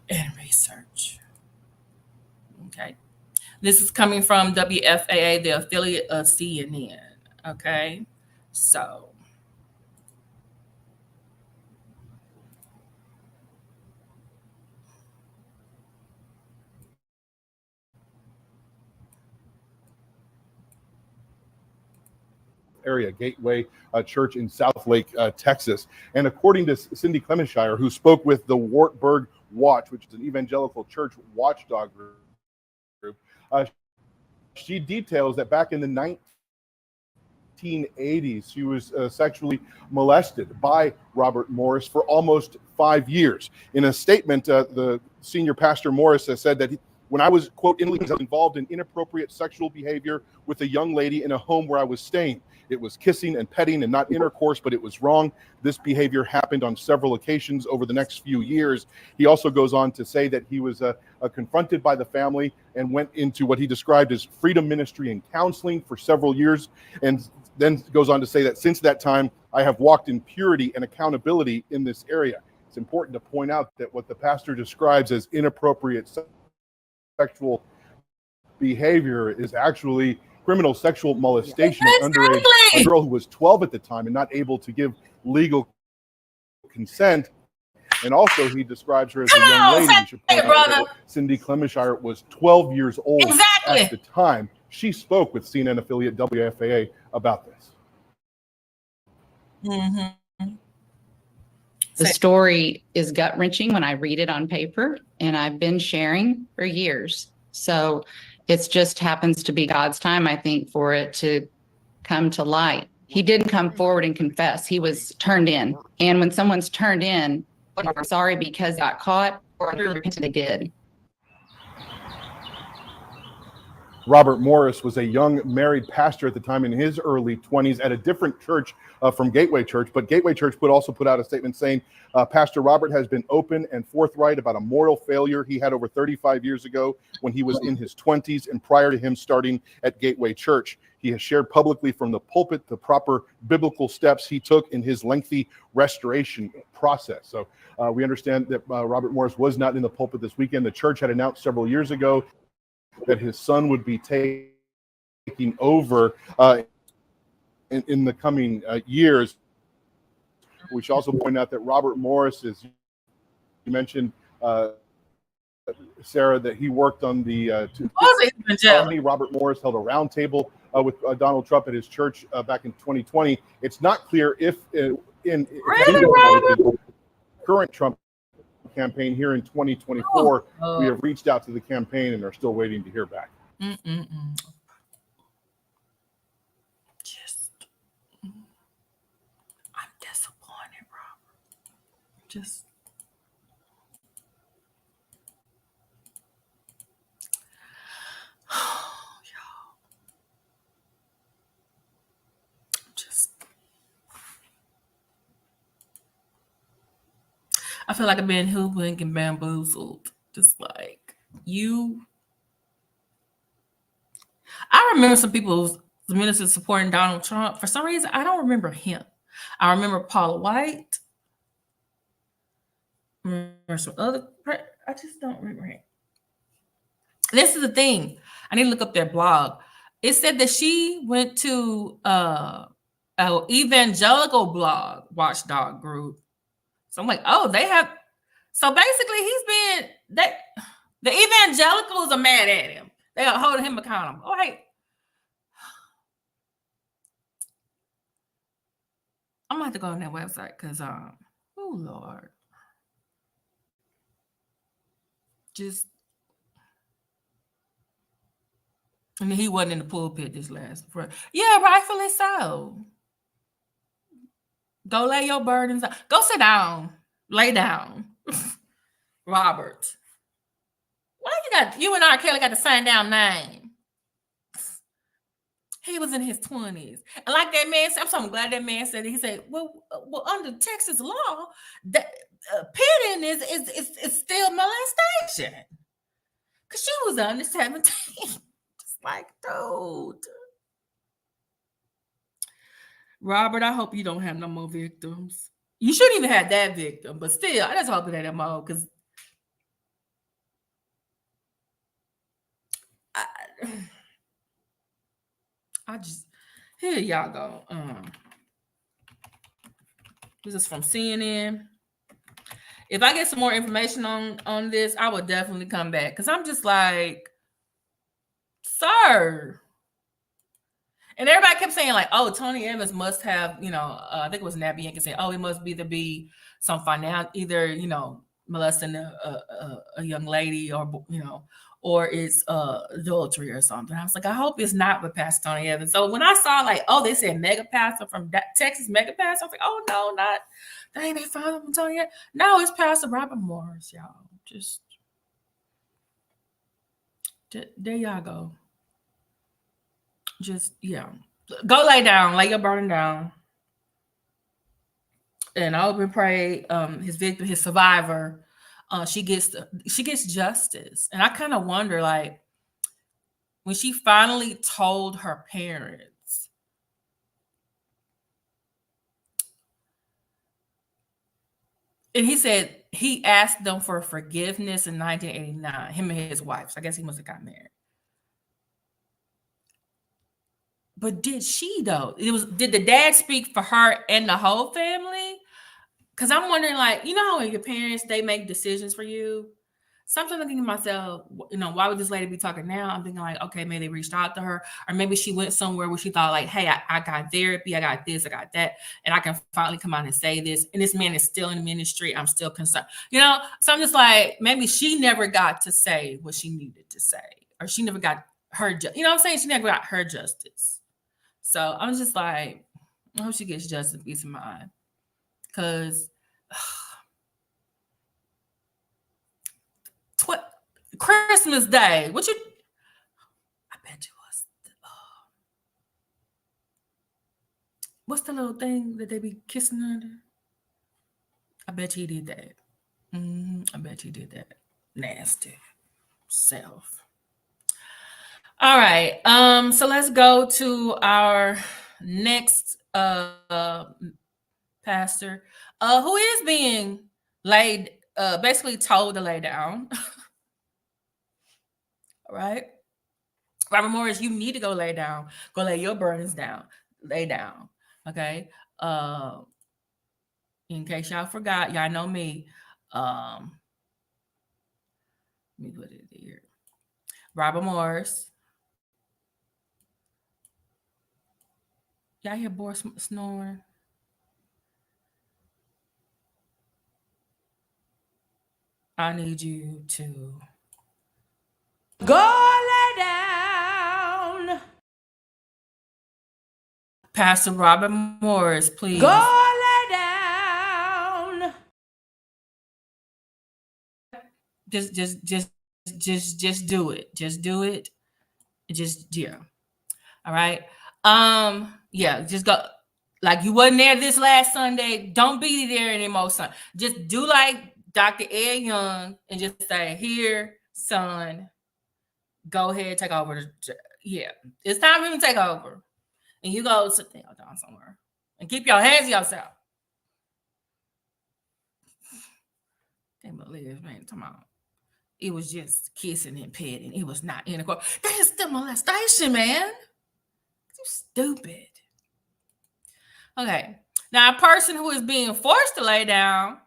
and research. Okay. This is coming from WFAA, the affiliate of CNN. Okay. So, area, Gateway Church in Southlake, Texas. And according to Cindy Clemenshire, who spoke with the Wartburg Watch, which is an evangelical church watchdog group, she details that back in the 1980s, she was sexually molested by Robert Morris for almost 5 years. In a statement, the senior pastor Morris has said that when I was, quote, involved in inappropriate sexual behavior with a young lady in a home where I was staying. It was kissing and petting and not intercourse, but it was wrong. This behavior happened on several occasions over the next few years. He also goes on to say that he was confronted by the family and went into what he described as freedom ministry and counseling for several years. And then goes on to say that since that time, I have walked in purity and accountability in this area. It's important to point out that what the pastor describes as inappropriate sexual behavior is actually criminal sexual molestation of underage, a girl who was 12 at the time and not able to give legal consent. And also he describes her as a young lady. You should point out that Cindy Clemenshire was 12 years old at the time. She spoke with CNN affiliate WFAA about this. Mm-hmm. The story is gut-wrenching when I read it on paper, and I've been sharing for years. So it just happens to be God's time, I think, for it to come to light. He didn't come forward and confess. He was turned in. And when someone's turned in, I'm sorry because they got caught, or they did. Robert Morris was a young married pastor at the time in his early 20s at a different church from Gateway Church. But Gateway Church also put out a statement saying, Pastor Robert has been open and forthright about a moral failure he had over 35 years ago when he was in his 20s and prior to him starting at Gateway Church. He has shared publicly from the pulpit the proper biblical steps he took in his lengthy restoration process. So we understand that Robert Morris was not in the pulpit this weekend. The church had announced several years ago that his son would be taking over in the coming years. We should also point out that Robert Morris, as you mentioned, Sarah, that he worked on the Robert Morris held a roundtable with Donald Trump at his church back in 2020. It's not clear if in the current Trump campaign here in 2024, we have reached out to the campaign and are still waiting to hear back. Just, I'm disappointed, Robert. Just, y'all. Just, I feel like I've been hoodwinked and bamboozled. Just like you. I remember some people, the ministers supporting Donald Trump. For some reason, I don't remember him. I remember Paula White. I remember some other. I just don't remember him. This is the thing. I need to look up their blog. It said that she went to an evangelical blog watchdog group. So I'm like, oh, they have. So basically, the evangelicals are mad at him. They are holding him accountable. All right. I'm gonna have to go on that website because oh Lord. Just, I mean, he wasn't in the pulpit this last. Yeah, rightfully so. Go lay your burdens down. Go sit down. Lay down. Robert. Why you and R. Kelly got the same damn name? He was in his 20s. And like that man said, I'm so glad that man said it. He said, well, under Texas law, that pitting is still molestation. Because she was under 17. Just like, dude. Robert, I hope you don't have no more victims. You shouldn't even have that victim, but still, I just hope it ain't more because I just, here y'all go. This is from CNN. If I get some more information on this, I will definitely come back because I'm just like, sir. And everybody kept saying like, "Oh, Tony Evans must have, I think it was Nabby Yankee saying, oh, he must be some financial, either molesting a young lady, or it's adultery or something." I was like, I hope it's not with Pastor Tony Evans. So when I saw like, oh, they said mega pastor from Texas, mega pastor, I was like, oh no, not that ain't they found from Tony Evans. No, it's Pastor Robert Morris, y'all. Just there y'all go. Just go lay down, lay your burden down, and I hope and pray his victim, his survivor, she gets justice. And I kind of wonder, like, when she finally told her parents, and he said he asked them for forgiveness in 1989, him and his wife. So I guess he must have got married. But did she though? Did the dad speak for her and the whole family? Because I'm wondering, like, how when your parents, they make decisions for you. Sometimes I'm thinking to myself, why would this lady be talking now? I'm thinking like, okay, maybe they reached out to her, or maybe she went somewhere where she thought like, hey, I got therapy, I got this, I got that, and I can finally come out and say this. And this man is still in ministry. I'm still concerned, So I'm just like, maybe she never got to say what she needed to say, or she never got her, what I'm saying? She never got her justice. So I'm just like, I hope she gets justice, peace of mind. Because Christmas Day, I bet you was, what's the little thing that they be kissing under? I bet he did that. I bet he did that. Nasty self. All right. So let's go to our next pastor, who is being basically told to lay down. All right. Robert Morris, you need to go lay down. Go lay your burdens down. Lay down. Okay. In case y'all forgot, y'all know me. Let me put it here. Robert Morris. Y'all hear Boris snoring? I need you to go lay down. Pastor Robert Morris, please. Go lay down. Just do it. Just do it. All right. Just go. Like you wasn't there this last Sunday. Don't be there anymore, son. Just do like Dr. Ed Young and just say, here, son, go ahead, take over. It's time for him to take over. And you go sit down somewhere and keep your hands to yourself. Can't believe, man, come on. It was just kissing and petting. It was not intercourse. That is still molestation, man. You stupid. Okay. Now, a person who is being forced to lay down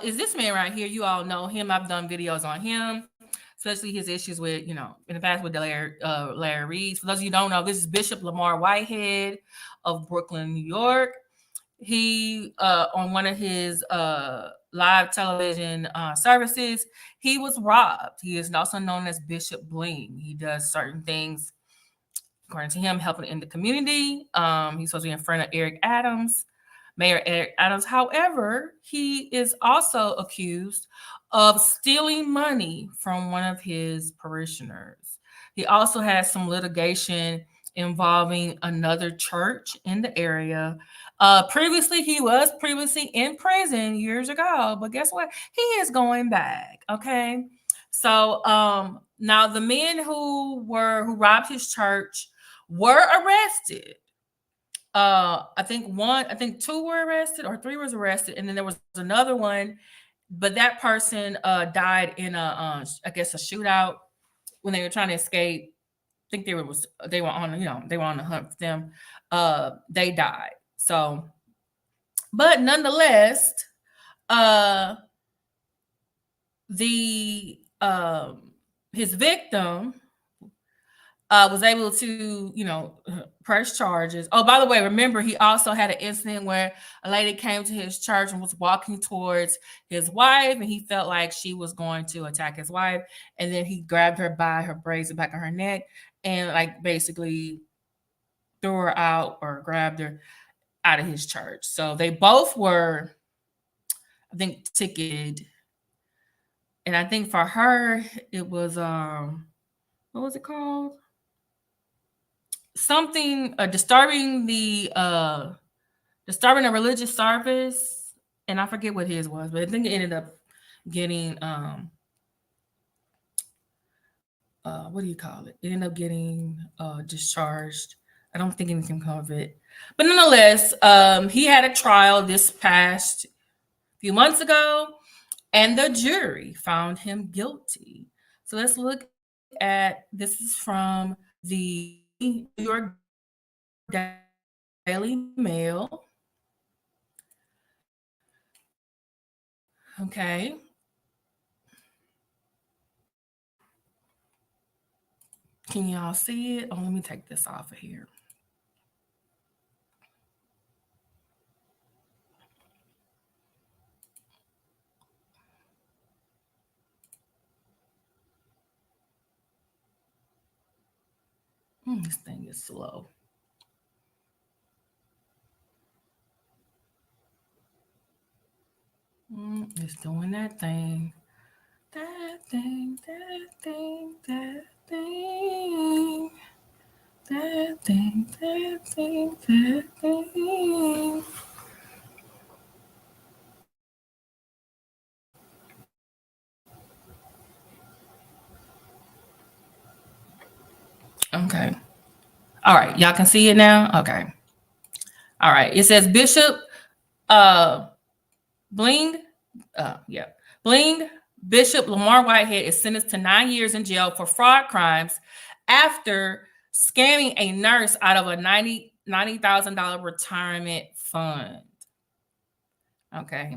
is this man right here. You all know him. I've done videos on him, especially his issues with, in the past with Larry Reed. For those of you who don't know, this is Bishop Lamor Whitehead of Brooklyn, New York. He, on one of his live television services, he was robbed. He is also known as Bishop Bling. He does certain things, according to him, helping in the community. He's supposed to be in front of Mayor Eric Adams. However, he is also accused of stealing money from one of his parishioners. He also has some litigation involving another church in the area. He was previously in prison years ago, but guess what? He is going back. Okay. So now the men who robbed his church were arrested. I think two were arrested or three was arrested, and then there was another one, but that person died in a shootout when they were trying to escape. I think they were on the hunt for them. They died. So, but nonetheless, his victim was able to, press charges. Oh, by the way, remember, he also had an incident where a lady came to his church and was walking towards his wife, and he felt like she was going to attack his wife. And then he grabbed her by her braids, the back of her neck, and like basically threw her out or grabbed her out of his church. So they both were, I think, ticketed. And I think for her, it was, what was it called? Something disturbing a religious service, and I forget what his was, but I think it ended up getting what do you call it? It ended up getting discharged. I don't think anything come of it, but nonetheless, he had a trial this past few months ago, and the jury found him guilty. So let's look at, this is from the New York Daily Mail. Okay. Can y'all see it? Oh, let me take this off of here. This thing is slow. It's doing that thing. That thing, that thing, that thing. That thing, that thing, that thing. Okay. All right. Y'all can see it now? Okay. All right. It says Bishop Bling Bishop Lamor Whitehead is sentenced to 9 years in jail for fraud crimes after scamming a nurse out of a $90,000 retirement fund. Okay.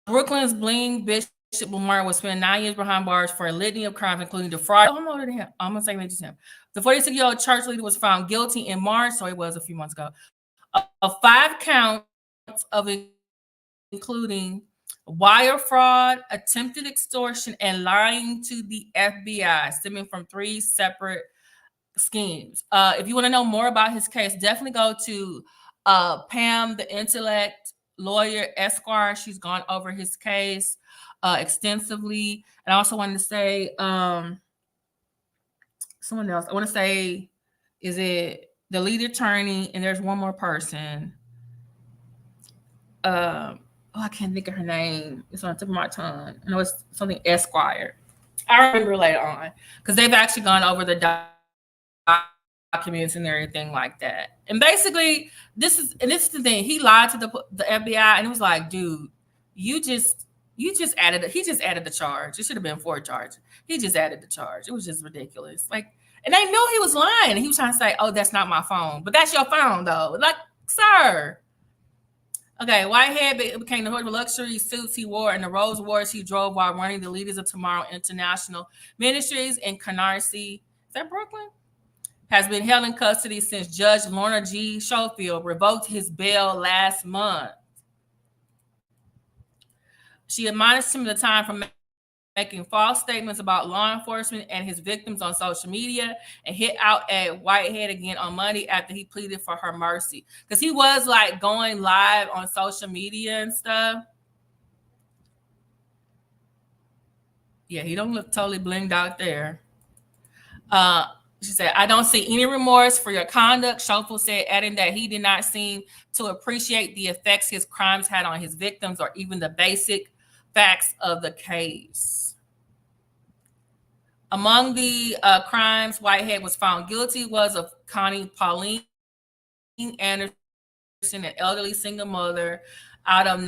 Brooklyn's Bling Bishop Lamar was spent 9 years behind bars for a litany of crimes, including defraud. I'm gonna say that just him. The 46-year-old church leader was found guilty in March, so it was a few months ago, of 5 counts of including wire fraud, attempted extortion, and lying to the FBI, stemming from 3 separate schemes. If you want to know more about his case, definitely go to Pam, the Intellect Lawyer Esquire. She's gone over his case extensively. And I also wanted to say, someone else. I want to say, is it the lead attorney? And there's one more person. I can't think of her name. It's on the tip of my tongue. I know it's something Esquire. I remember later on because they've actually gone over the documents and everything like that. And basically, this is the thing. He lied to the FBI, and it was like, dude, he just added the charge. It should have been 4 charges. He just added the charge. It was just ridiculous. Like, and they knew he was lying. He was trying to say, "Oh, that's not my phone," but that's your phone, though. Like, sir. Okay, Whitehead became the hood of luxury suits he wore and the Rolls Royce he drove while running the Leaders of Tomorrow International Ministries in Canarsie. Is that Brooklyn? Has been held in custody since Judge Lorna G. Schofield revoked his bail last month. She admonished him at the time for making false statements about law enforcement and his victims on social media, and hit out at Whitehead again on Monday after he pleaded for her mercy. Because he was like going live on social media and stuff. Yeah, he don't look totally blinged out there. She said, "I don't see any remorse for your conduct," Schofield said, adding that he did not seem to appreciate the effects his crimes had on his victims or even the basic facts of the case. Among the crimes Whitehead was found guilty was of conning Pauline Anderson, an elderly single mother, out of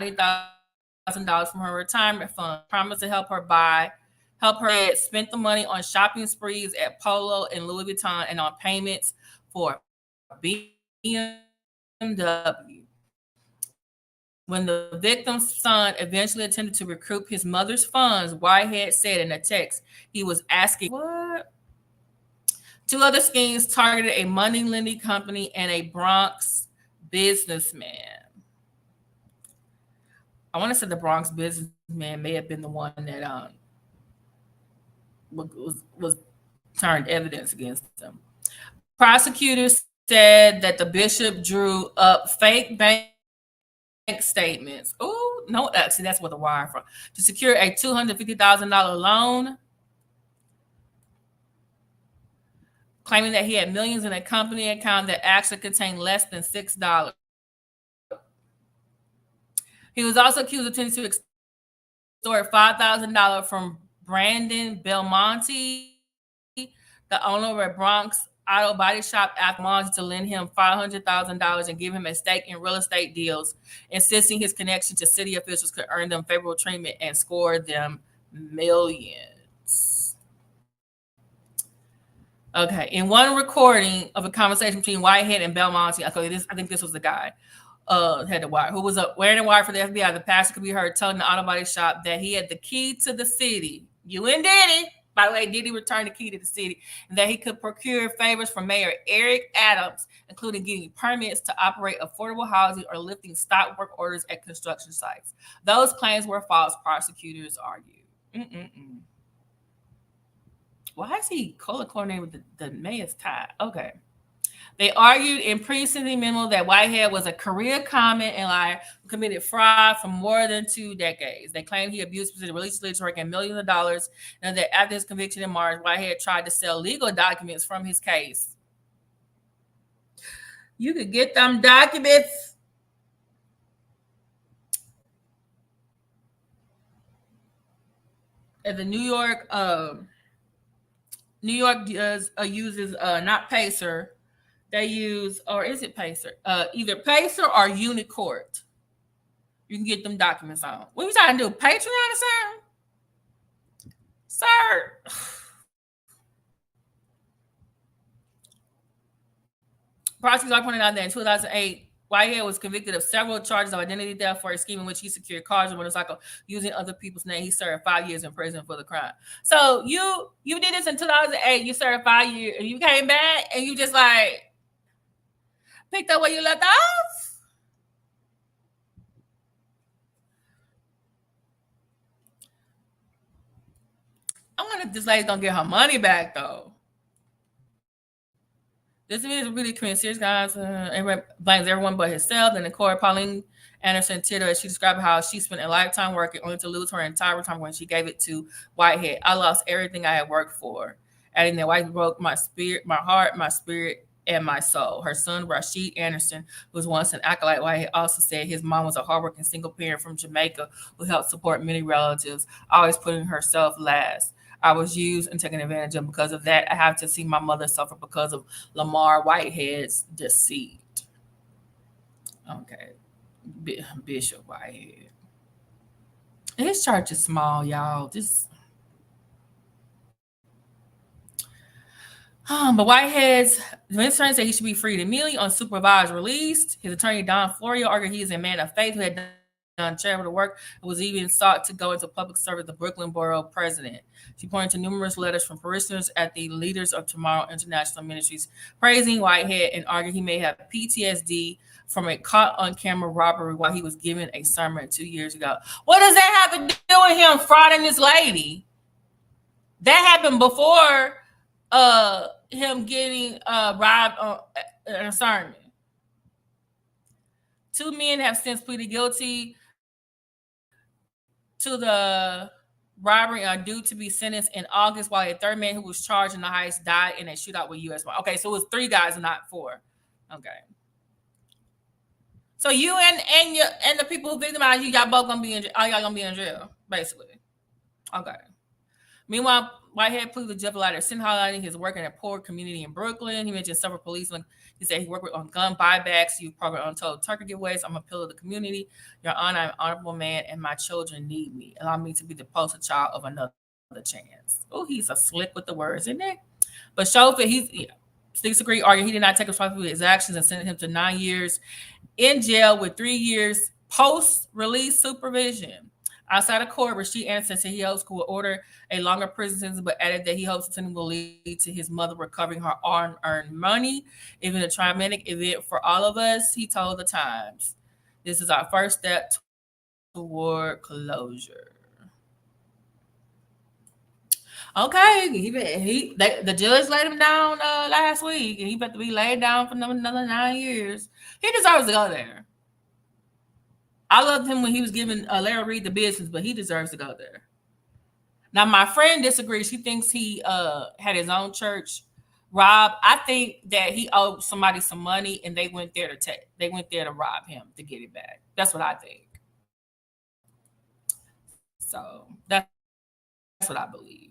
$90,000 from her retirement fund, promised to help her spend the money on shopping sprees at Polo and Louis Vuitton and on payments for BMW. When the victim's son eventually attempted to recoup his mother's funds, Whitehead said in a text he was asking, what? Two other schemes targeted a money lending company and a Bronx businessman. I want to say the Bronx businessman may have been the one that was turned evidence against him. Prosecutors said that the bishop drew up fake bank statements. Oh, no, actually, that's where the wire from. To secure a $250,000 loan, claiming that he had millions in a company account that actually contained less than $6. He was also accused of attempting to extort $5,000 from Brandon Belmonte, the owner of a Bronx auto body shop, after wanted to lend him $500,000 and give him a stake in real estate deals, insisting his connection to city officials could earn them favorable treatment and score them millions. Okay, in one recording of a conversation between Whitehead and Belmonte, I think this was the guy, had the wire, who was wearing a wire for the FBI. The pastor could be heard telling the auto body shop that he had the key to the city. You and Diddy. By the way, Diddy returned the key to the city, and that he could procure favors from Mayor Eric Adams, including getting permits to operate affordable housing or lifting stop work orders at construction sites. Those claims were false, prosecutors argued. Why is he color coordinated with the mayor's tie? Okay. They argued in pre-sentencing memo that Whitehead was a career conman and liar who committed fraud for more than 2 decades. They claimed he abused the legislature and millions of dollars, and that after his conviction in March, Whitehead tried to sell legal documents from his case. You could get them documents. At the New York uses not Pacer. They use, or is it Pacer? Either Pacer or Unicourt. You can get them documents on. What are you trying to do? Patreon or something? Sir. Prosecutors pointed out that in 2008, Whitehead was convicted of several charges of identity theft for a scheme in which he secured cars and motorcycles using other people's names. He served 5 years in prison for the crime. So you did this in 2008. You served 5 years, and you came back, and you just like picked up where you left off. I wonder if this lady's gonna get her money back though. This is really committing serious crimes. Everyone blames everyone but herself. And in court, Pauline Anderson Titter, she described how she spent a lifetime working only to lose her entire retirement when she gave it to Whitehead. I lost everything I had worked for. Adding that Whitehead broke my spirit, my heart, my spirit, and my soul. Her son, Rashid Anderson, was once an acolyte. Whitehead also said his mom was a hardworking single parent from Jamaica who helped support many relatives, always putting herself last. I was used and taken advantage of. Because of that, I have to see my mother suffer because of Lamor Whitehead's deceit. Okay. Bishop Whitehead. His church is small, y'all. But Whitehead's defense attorney said he should be freed immediately on supervised release. His attorney, Don Florio, argued he is a man of faith who had done charitable work and was even sought to go into public service, the Brooklyn Borough president. She pointed to numerous letters from parishioners at the Leaders of Tomorrow International Ministries praising Whitehead and argued he may have PTSD from a caught-on-camera robbery while he was giving a sermon 2 years ago. What does that have to do with him frauding this lady? That happened before him getting robbed on a sermon. 2 men have since pleaded guilty to the robbery and are due to be sentenced in August, while a third man who was charged in the heist died in a shootout with U.S. Okay, so it was 3 guys and not 4. Okay. So you and the people who victimized you, y'all both gonna be in jail. All y'all gonna be in jail, basically. Okay. Meanwhile, Whitehead pleaded with Jeff Ladder, highlighting his work in a poor community in Brooklyn. He mentioned several policemen. He said he worked on gun buybacks, youth program, untold turkey giveaways. I'm a pillar of the community. Your Honor, I'm an honorable man, and my children need me. Allow me to be the poster child of another chance. Oh, he's a slick with the words, isn't it? But Schofield, Sticks agreed, argued he did not take responsibility for his actions and sentenced him to 9 years in jail with 3 years post-release supervision. Outside of court, Rasheed Anderson said he hopes court will order a longer prison sentence, but added that he hopes the sentence will lead to his mother recovering her unearned money. Even a traumatic event for all of us, he told the Times. This is our first step toward closure. Okay, the judge laid him down last week, and he about to be laid down for another 9 years. He deserves to go there. I loved him when he was giving Larry Reed the business, but he deserves to go there. Now, my friend disagrees. She thinks he had his own church. Rob, I think that he owed somebody some money, and they went there to rob him to get it back. That's what I think. So that's what I believe.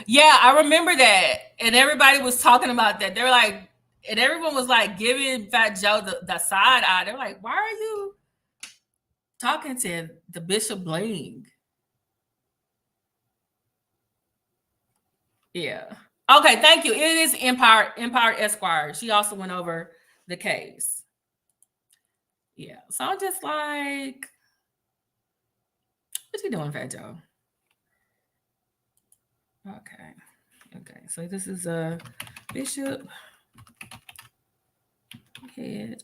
Yeah, I remember that, and everybody was talking about that. They're like, and everyone was like giving Fat Joe the side eye. They're like, "Why are you talking to the Bishop Bling?" Yeah. Okay, thank you. It is Empire Esquire. She also went over the case. Yeah. So I'm just like, what you doing, Fat Joe? Okay. Okay. So this is a Bishop Head.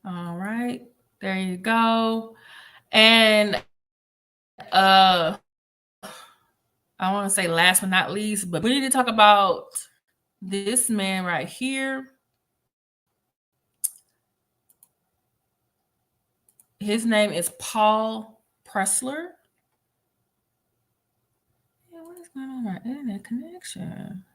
All right. There you go. And I want to say last but not least, but we need to talk about this man right here. His name is Paul Pressler. Yeah, what is going on with my internet connection?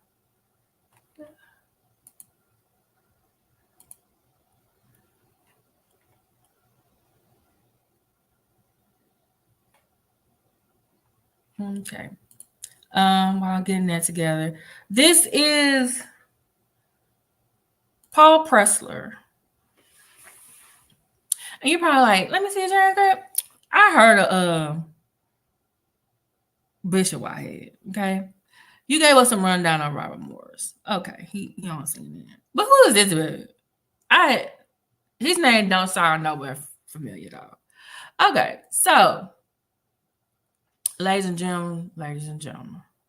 Okay. While getting that together, this is Paul Pressler. And you're probably like, let me see his transcript. I heard of Bishop Whitehead. Okay. You gave us some rundown on Robert Morris. Okay, he don't see that. But who is this with? His name don't sound nowhere familiar though. Okay, so ladies and gentlemen.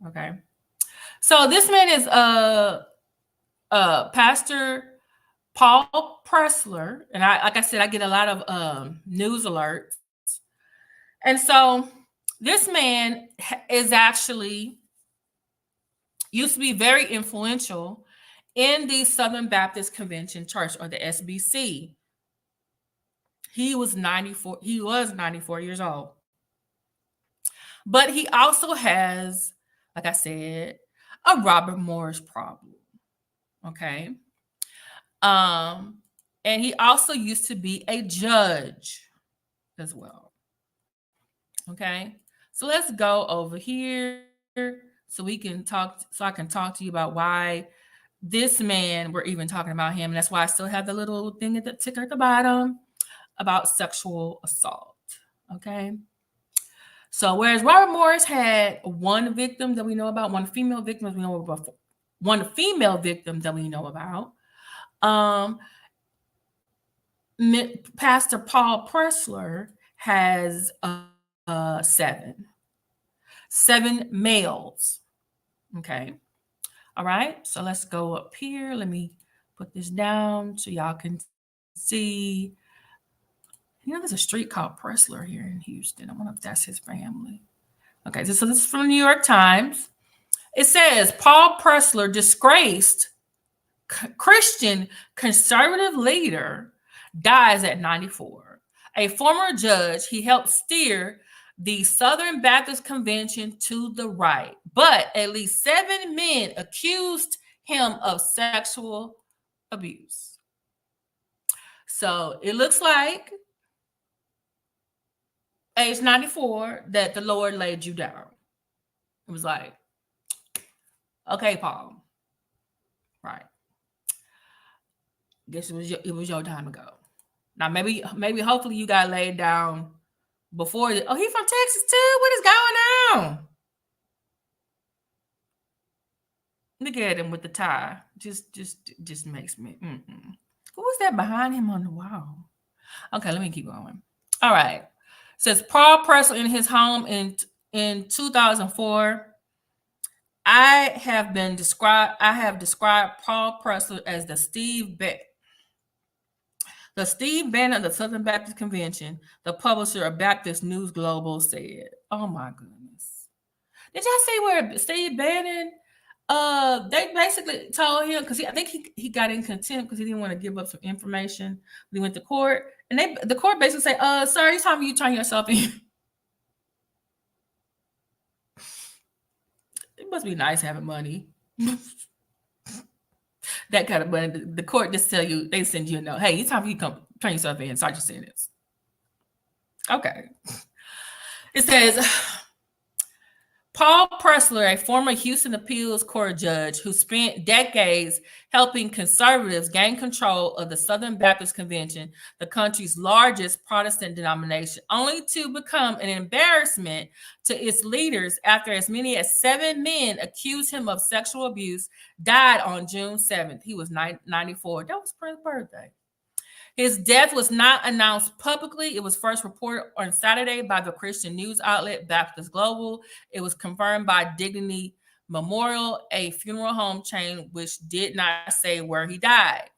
Okay. So this man is Pastor Paul Pressler, and like I said, I get a lot of news alerts, and so this man is actually used to be very influential in the Southern Baptist Convention Church, or the SBC. He was 94. He was 94 years old, but he also has, like I said, a Robert Morris problem. Okay. And he also used to be a judge as well. Okay. So let's go over here so we can talk, so I can talk to you about why this man, we're even talking about him. And that's why I still have the little thing at the ticker at the bottom about sexual assault. Okay. So whereas Robert Morris had one victim that we know about, one female victim that we know about, Pastor Paul Pressler has seven males. Okay. All right. So let's go up here. Let me put this down so y'all can see. You know, there's a street called Pressler here in Houston. I wonder if that's his family. Okay. So this is from the New York Times. It says Paul Pressler, disgraced Christian conservative leader, dies at 94. A former judge, he helped steer the Southern Baptist Convention to the right, but at least 7 men accused him of sexual abuse. So it looks like age 94 that the Lord laid you down. It was like, okay, Paul. Right. Guess it was your time to go. Now maybe hopefully you got laid down before. Oh, he from Texas too. What is going on? Look at him with the tie. Just makes me. Who was that behind him on the wall? Okay, let me keep going. All right. Says Paul Pressler in his home in 2004. I have described Paul Pressler as the Steve Bannon of the Southern Baptist Convention, the publisher of Baptist News Global said. Oh my goodness. Did y'all see where Steve Bannon they basically told him, because I think he got in contempt because he didn't want to give up some information when he went to court. And the court basically said, sir, it's time you turn yourself in. It must be nice having money. That kind of money. The court just tell you, they send you a note. Hey, it's time for you to come turn yourself in, start your sentence. Okay. It says, Paul Pressler, a former Houston Appeals Court judge who spent decades helping conservatives gain control of the Southern Baptist Convention, the country's largest Protestant denomination, only to become an embarrassment to its leaders after as many as 7 men accused him of sexual abuse, died on June 7th. He was 94. That was Prince's birthday. His death was not announced publicly. It was first reported on Saturday by the Christian news outlet Baptist Global. It was confirmed by Dignity Memorial, a funeral home chain, which did not say where he died.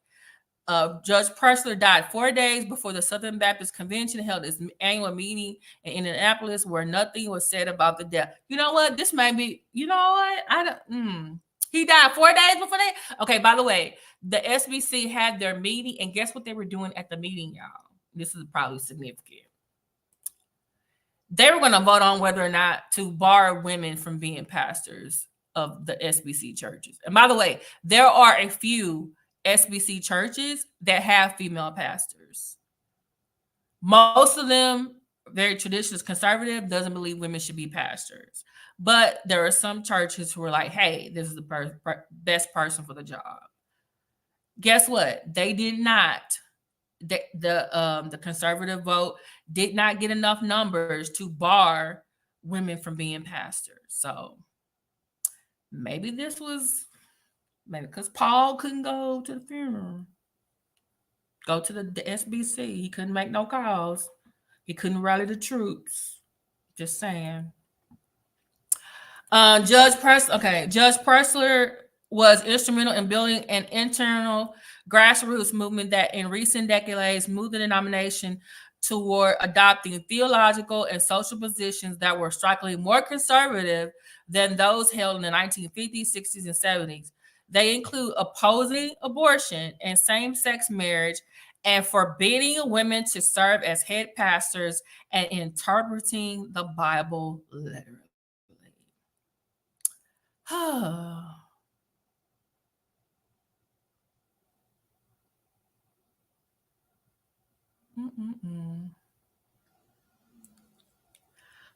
Judge Pressler died 4 days before the Southern Baptist Convention held its annual meeting in Indianapolis, where nothing was said about the death. You know what? This may be, you know what? He died 4 days before that? Okay, by the way, the SBC had their meeting, and guess what they were doing at the meeting, y'all? This is probably significant. They were going to vote on whether or not to bar women from being pastors of the SBC churches. And by the way, there are a few SBC churches that have female pastors. Most of them, very traditional, conservative, doesn't believe women should be pastors. But there are some churches who are like, hey, this is the best person for the job. Guess what? They did not. The conservative vote did not get enough numbers to bar women from being pastors. So maybe this was because Paul couldn't go to the funeral, go to the SBC. He couldn't make no calls. He couldn't rally the troops. Just saying. Judge Pressler was instrumental in building an internal grassroots movement that in recent decades moved the denomination toward adopting theological and social positions that were strikingly more conservative than those held in the 1950s, 60s, and 70s. They include opposing abortion and same-sex marriage and forbidding women to serve as head pastors and interpreting the Bible literally.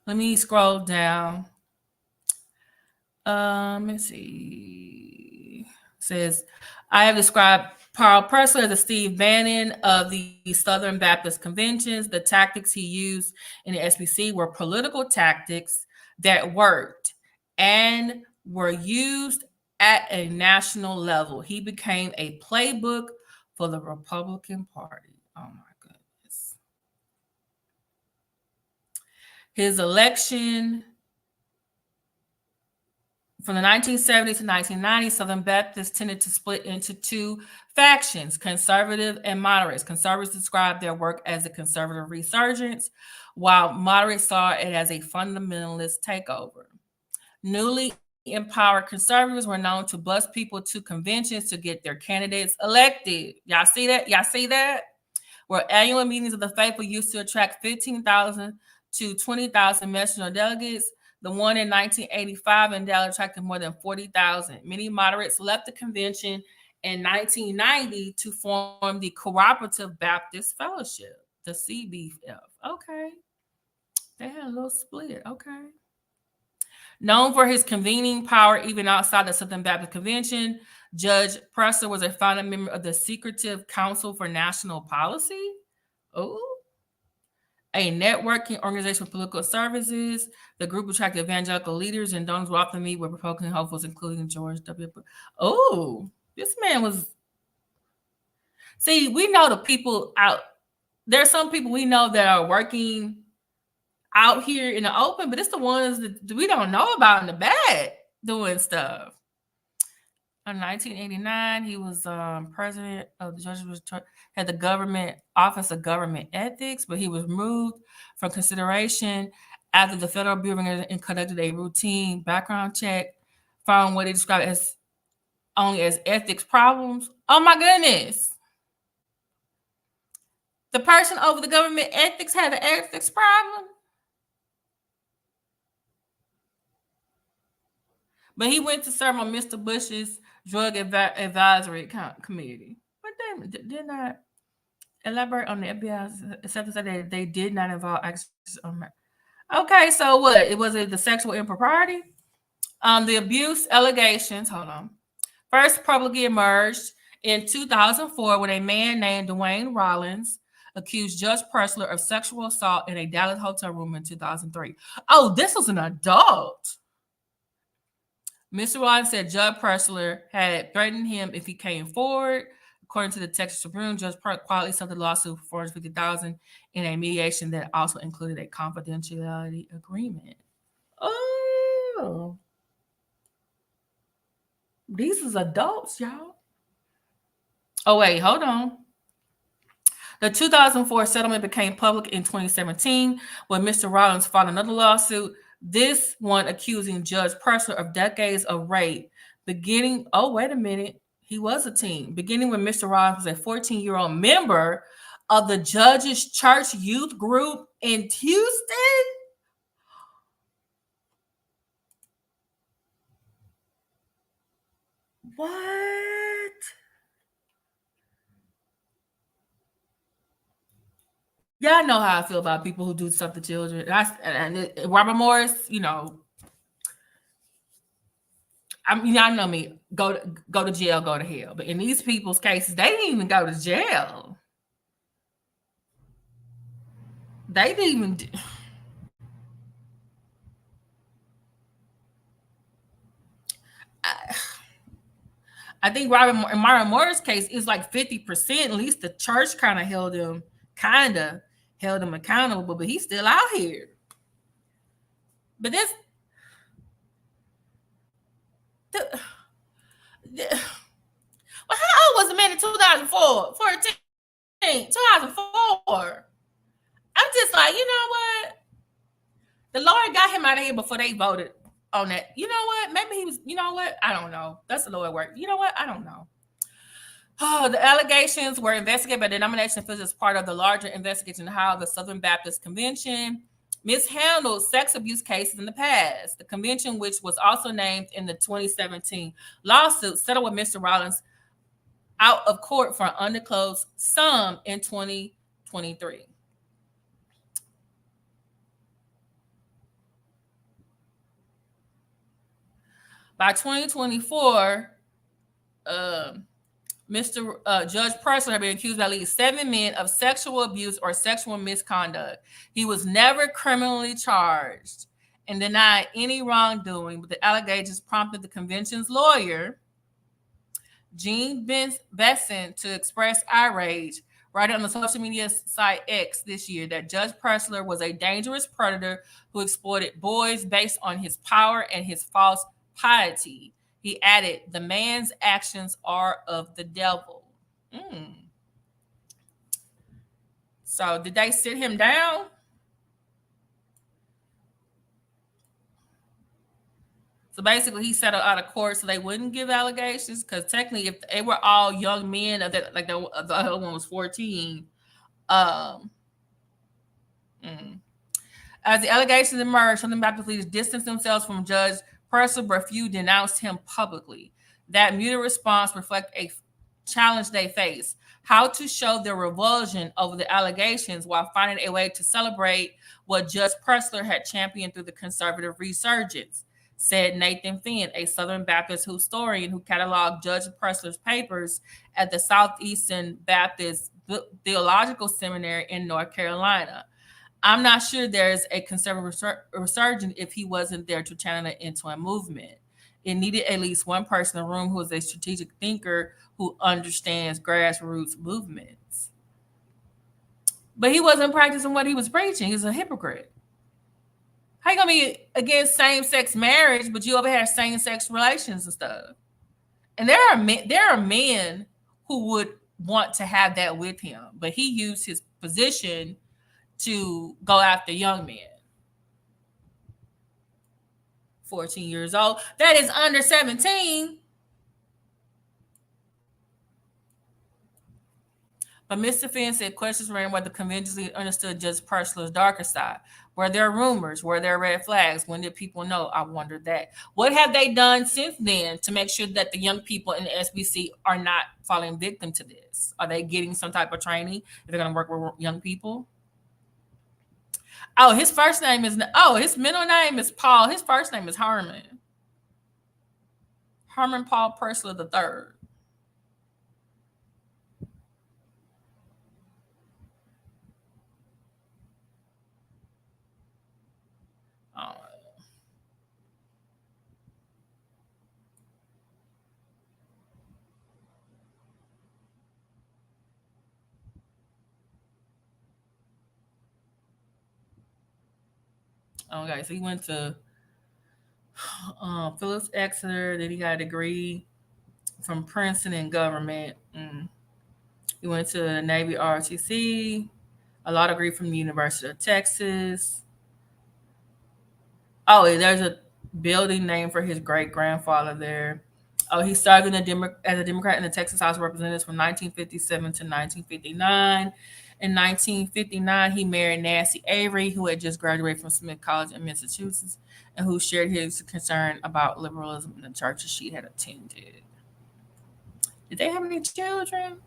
Let me scroll down. Let's see. It says, I have described Paul Pressler as the Steve Bannon of the Southern Baptist Conventions. The tactics he used in the SBC were political tactics that worked and were used at a national level. He became a playbook for the Republican Party. Oh my goodness. His election from the 1970s to 1990s, Southern Baptists tended to split into two factions, conservative and moderates. Conservatives described their work as a conservative resurgence, while moderates saw it as a fundamentalist takeover. Newly empowered conservatives were known to bus people to conventions to get their candidates elected. Y'all see that? Y'all see that? Where annual meetings of the faithful used to attract 15,000 to 20,000 messenger delegates. The one in 1985 in Dallas attracted more than 40,000. Many moderates left the convention in 1990 to form the Cooperative Baptist Fellowship, the CBF. Okay. They had a little split. Okay. Known for his convening power even outside the Southern Baptist Convention, Judge Pressler was a founding member of the Secretive Council for National Policy. Oh, a networking organization for political services. The group attracted evangelical leaders and donors who often meet with Republican hopefuls, including George W. Bush. Oh, this man was. See, we know the people out. There's some people we know that are working out here in the open, but it's the ones that we don't know about in the back doing stuff. In 1989, he was president of the Judges, had the government office of government ethics, but he was removed from consideration after the Federal Bureau and conducted a routine background check, found what he described as only as ethics problems. Oh my goodness. The person over the government ethics had an ethics problem. But he went to serve on Mr. Bush's drug advisory committee. But they did not elaborate on the FBI, except to say that they did not involve access. Okay, so what? It was the sexual impropriety? The abuse allegations, hold on. First publicly emerged in 2004 when a man named Dwayne Rollins accused Judge Pressler of sexual assault in a Dallas hotel room in 2003. Oh, this was an adult. Mr. Rollins said Judge Pressler had threatened him if he came forward. According to the Texas Supreme, Judge quietly settled the lawsuit for $450,000 in a mediation that also included a confidentiality agreement. Oh, these is adults, y'all. Oh, wait, hold on. The 2004 settlement became public in 2017 when Mr. Rollins filed another lawsuit, this one accusing Judge Pressler of decades of rape, beginning, oh, wait a minute, he was a teen, beginning when Mr. Rollins was a 14-year-old member of the Judge's Church Youth Group in Houston. What? Y'all know how I feel about people who do stuff to children. And Robert Morris, you know, I mean, y'all know me. Go to jail, go to hell. But in these people's cases, they didn't even go to jail. They didn't even. I think Robert Morris' case is like 50%. At least the church kind of held him accountable, but he's still out here. But this. Well, how old was the man in 2004? 2004. I'm just like, you know what? The Lord got him out of here before they voted on that. You know what? Maybe he was, you know what? I don't know. That's the Lord work. You know what? I don't know. Oh, the allegations were investigated by denomination officials as part of the larger investigation of how the Southern Baptist Convention mishandled sex abuse cases in the past. The convention, which was also named in the 2017 lawsuit, settled with Mr. Rollins out of court for an undisclosed sum in 2023. By 2024, Judge Pressler had been accused by at least 7 men of sexual abuse or sexual misconduct. He was never criminally charged and denied any wrongdoing, but the allegations prompted the convention's lawyer, Gene Besson, to express outrage, writing on the social media site X this year that Judge Pressler was a dangerous predator who exploited boys based on his power and his false piety. He added, the man's actions are of the devil. So did they sit him down? So basically he settled out of court so they wouldn't give allegations, because technically if they were all young men, like the other one was 14. As the allegations emerged, Southern Baptist leaders distanced themselves from Judge Pressler, but few denounced him publicly. That muted response reflects a challenge they face: how to show their revulsion over the allegations while finding a way to celebrate what Judge Pressler had championed through the conservative resurgence. said Nathan Finn, a Southern Baptist historian who cataloged Judge Pressler's papers at the Southeastern Baptist Theological Seminary in North Carolina. I'm not sure there's a conservative resurgence if he wasn't there to channel it into a movement. It needed at least one person in the room who is a strategic thinker who understands grassroots movements. But he wasn't practicing what he was preaching. He's a hypocrite. How you gonna be against same-sex marriage, but you over here same-sex relations and stuff? And there are men who would want to have that with him, but he used his position to go after young men. 14 years old. That is under 17. But Mr. Finn said questions ran whether conventionally understood Judge Pressler's darker side. Were there rumors? Were there red flags? When did people know? I wondered that. What have they done since then to make sure that the young people in the SBC are not falling victim to this? Are they getting some type of training if they're going to work with young people? Oh, his middle name is Paul. His first name is Herman. Herman Paul Pressler III. Okay, so he went to Phillips Exeter. Then he got a degree from Princeton in government. He went to the Navy ROTC, a law degree from the University of Texas. Oh, there's a building named for his great-grandfather there. Oh, he served as a Democrat in the Texas House of Representatives from 1957 to 1959. In 1959, he married Nancy Avery, who had just graduated from Smith College in Massachusetts, and who shared his concern about liberalism in the churches she had attended. Did they have any children?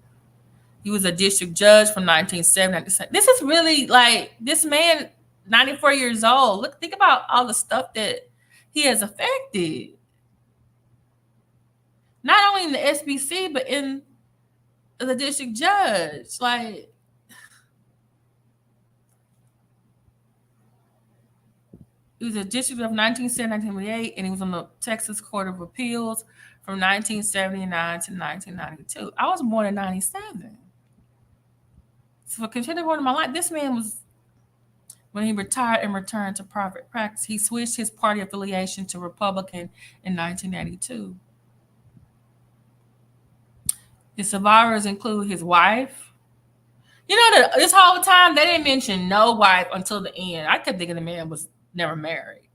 He was a district judge from 1970. This is really like this man, 94 years old. Look, think about all the stuff that he has affected. Not only in the SBC, but in the district judge. Like, he was a district of 1970 1978, and he was on the Texas Court of Appeals from 1979 to 1992. I was born in 97. So for considerable part of my life, this man was, when he retired and returned to private practice, he switched his party affiliation to Republican in 1992. His survivors include his wife. You know that this whole time they didn't mention no wife until the end. I kept thinking the man was never married.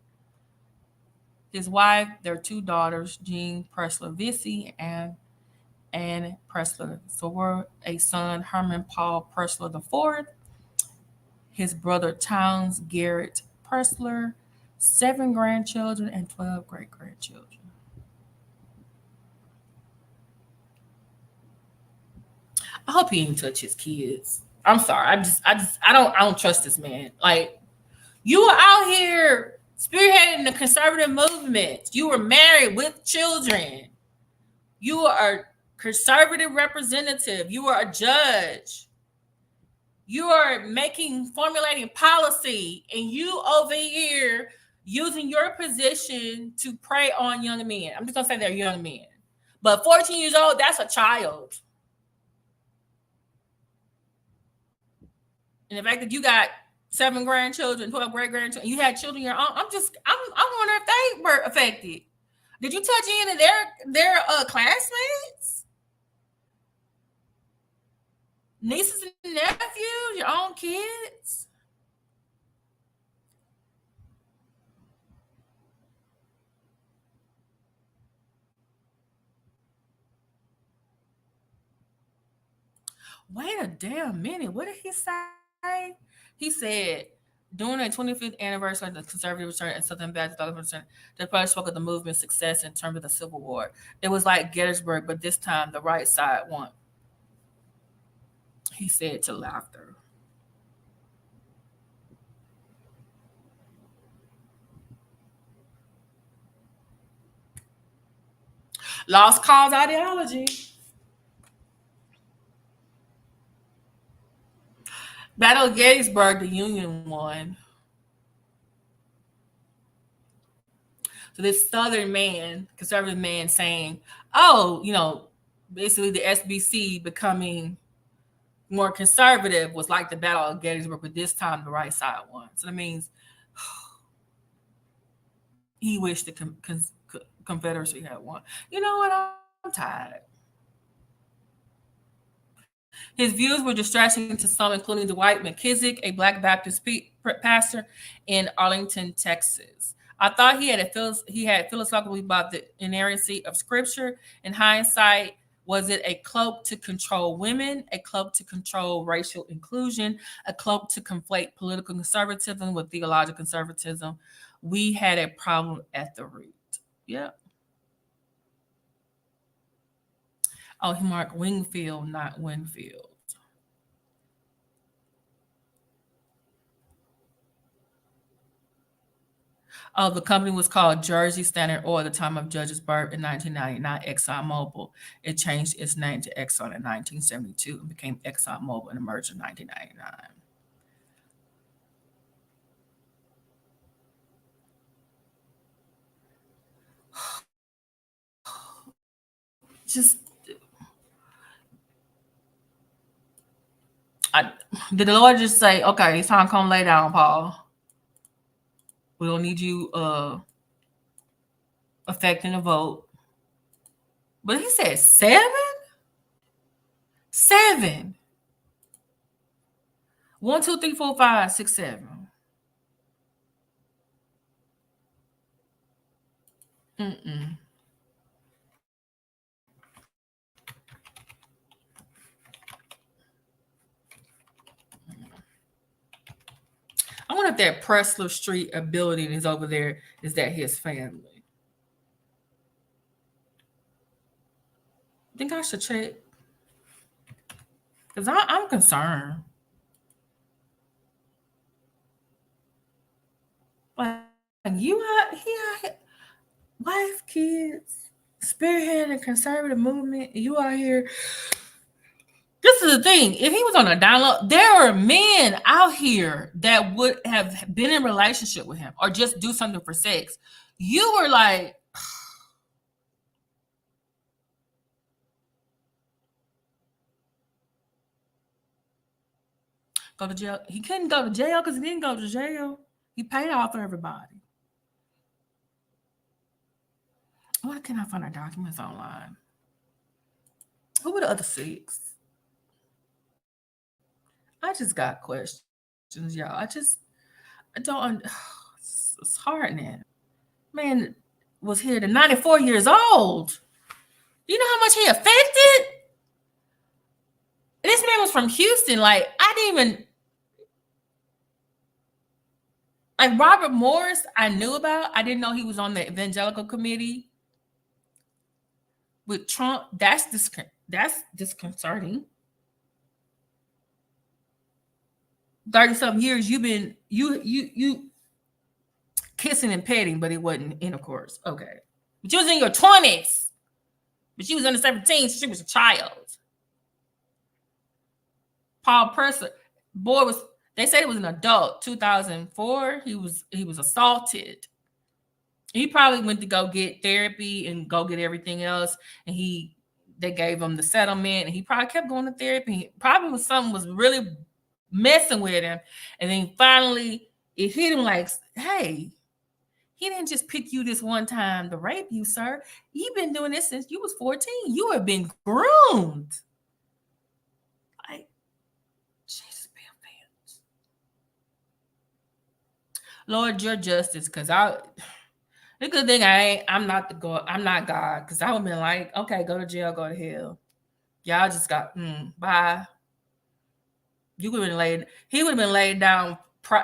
His wife, their two daughters, Jean Pressler Vissy and Anne Pressler Thor, a son, Herman Paul Pressler IV, his brother Towns Garrett Pressler, 7 grandchildren and 12 great-grandchildren. I hope he didn't touch his kids. I'm sorry. I don't trust this man. Like, you are out here spearheading the conservative movement. You were married with children. You are a conservative representative. You are a judge. You are formulating policy, and you over here using your position to prey on young men. I'm just gonna say they're young men. But 14 years old, that's a child. And the fact that you got 7 grandchildren, 12 great-grandchildren, you had children your own, I wonder if they were affected. Did you touch any of their classmates? Nieces and nephews, your own kids? Wait a damn minute. What did he say? He said, during the 25th anniversary of the conservative return and Southern Baptist return, the party spoke of the movement's success in terms of the Civil War. It was like Gettysburg, but this time the right side won. He said to laughter. Lost cause ideology. Battle of Gettysburg, the Union won. So this Southern man, conservative man, saying, "Oh, basically the SBC becoming more conservative was like the Battle of Gettysburg, but this time the right side won." So that means he wished the Confederacy had won. You know what? I'm tired. His views were distressing to some, including Dwight McKissick, a Black Baptist pastor in Arlington, Texas. I thought he had philosophically about the inerrancy of Scripture. In hindsight, was it a cloak to control women, a cloak to control racial inclusion, a cloak to conflate political conservatism with theological conservatism? We had a problem at the root. Yeah. Oh, he marked Wingfield, not Winfield. Oh, the company was called Jersey Standard Oil at the time of Judge's birth in 1999, ExxonMobil. It changed its name to Exxon in 1972 and became ExxonMobil and emerged in 1999. Just, did the Lord just say, "Okay, it's time to come lay down, Paul. We don't need you affecting the vote." But he said 7? 7. 1, 2, 3, 4, 5, 6, 7. Mm-mm. I wonder if that Pressler Street building is over there. Is that his family? I think I should check. Because I'm concerned. Like you out here, wife, kids, spearheading conservative movement. You out here. This is the thing. If he was on a download, there are men out here that would have been in a relationship with him or just do something for sex. You were like, go to jail. He couldn't go to jail because he didn't go to jail. He paid off for everybody. Why can't I find our documents online? Who were the other 6? I just got questions, y'all. I don't. It's hardening. Man was here to 94 years old. You know how much he affected? This man was from Houston. Like, I didn't even. Like, Robert Morris, I knew about. I didn't know he was on the evangelical committee with Trump. That's disconcerting. 30-something years you've been you kissing and petting, but it wasn't intercourse. Okay. But you was in your 20s. But she was under 17, so she was a child. Paul Pressler, they said it was an adult, 2004. He was assaulted. He probably went to go get therapy and go get everything else. And they gave him the settlement, and he probably kept going to therapy. Probably something was really messing with him. And then finally it hit him like, hey, he didn't just pick you this one time to rape you, sir. You've been doing this since you was 14. You have been groomed. Like, Jesus, be offense. Lord, your justice, because the good thing I'm not God, because I would have been like, okay, go to jail, go to hell. Y'all just got bye. He would have been laid down.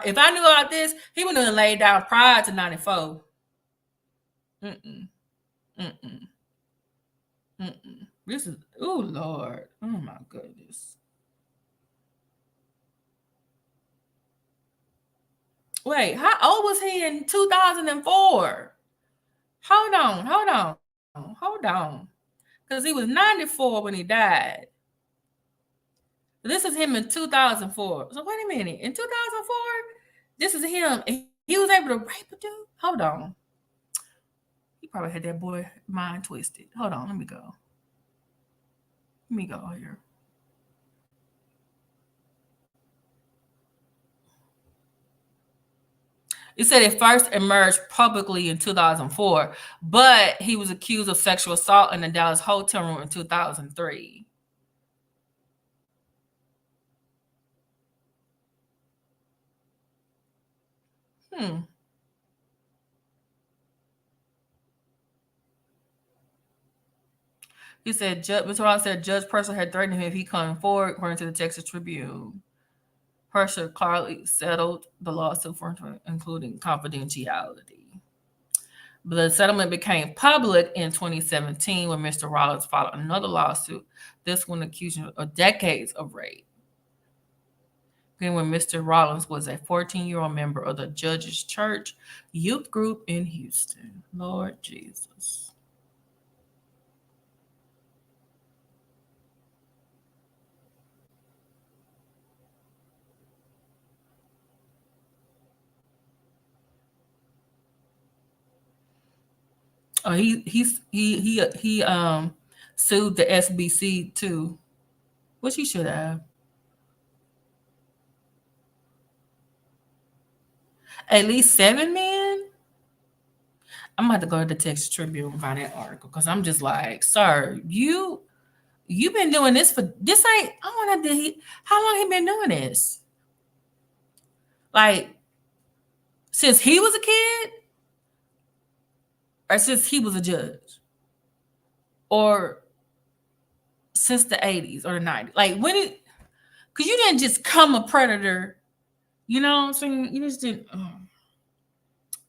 If I knew about this, he would have been laid down prior to 94. This is, oh Lord, oh my goodness. Wait, how old was he in 2004? Hold on. Hold on. Because he was 94 when he died. This is him in 2004. So wait a minute. In 2004, this is him. And he was able to rape a dude? Hold on. He probably had that boy mind twisted. Hold on. Let me go. Here. It said it first emerged publicly in 2004, but he was accused of sexual assault in the Dallas hotel room in 2003. He said, Mr. Rollins said Judge Pressler had threatened him if he come forward, according to the Texas Tribune. Pressler clearly settled the lawsuit for including confidentiality. But the settlement became public in 2017 when Mr. Rollins filed another lawsuit, this one accusing him of decades of rape. Then when Mr. Rollins was a 14-year-old member of the Judge's Church youth group in Houston. Lord Jesus. Oh, he sued the SBC too, which he should have. At least 7 men. I'm about to go to the Texas Tribune and find that article because I'm just like, sir, you've been doing this for this ain't. I want to. How long he been doing this? Like since he was a kid, or since he was a judge, or since the 80s or the 90s. Like when it, because you didn't just come a predator. You know what I'm saying? You just didn't.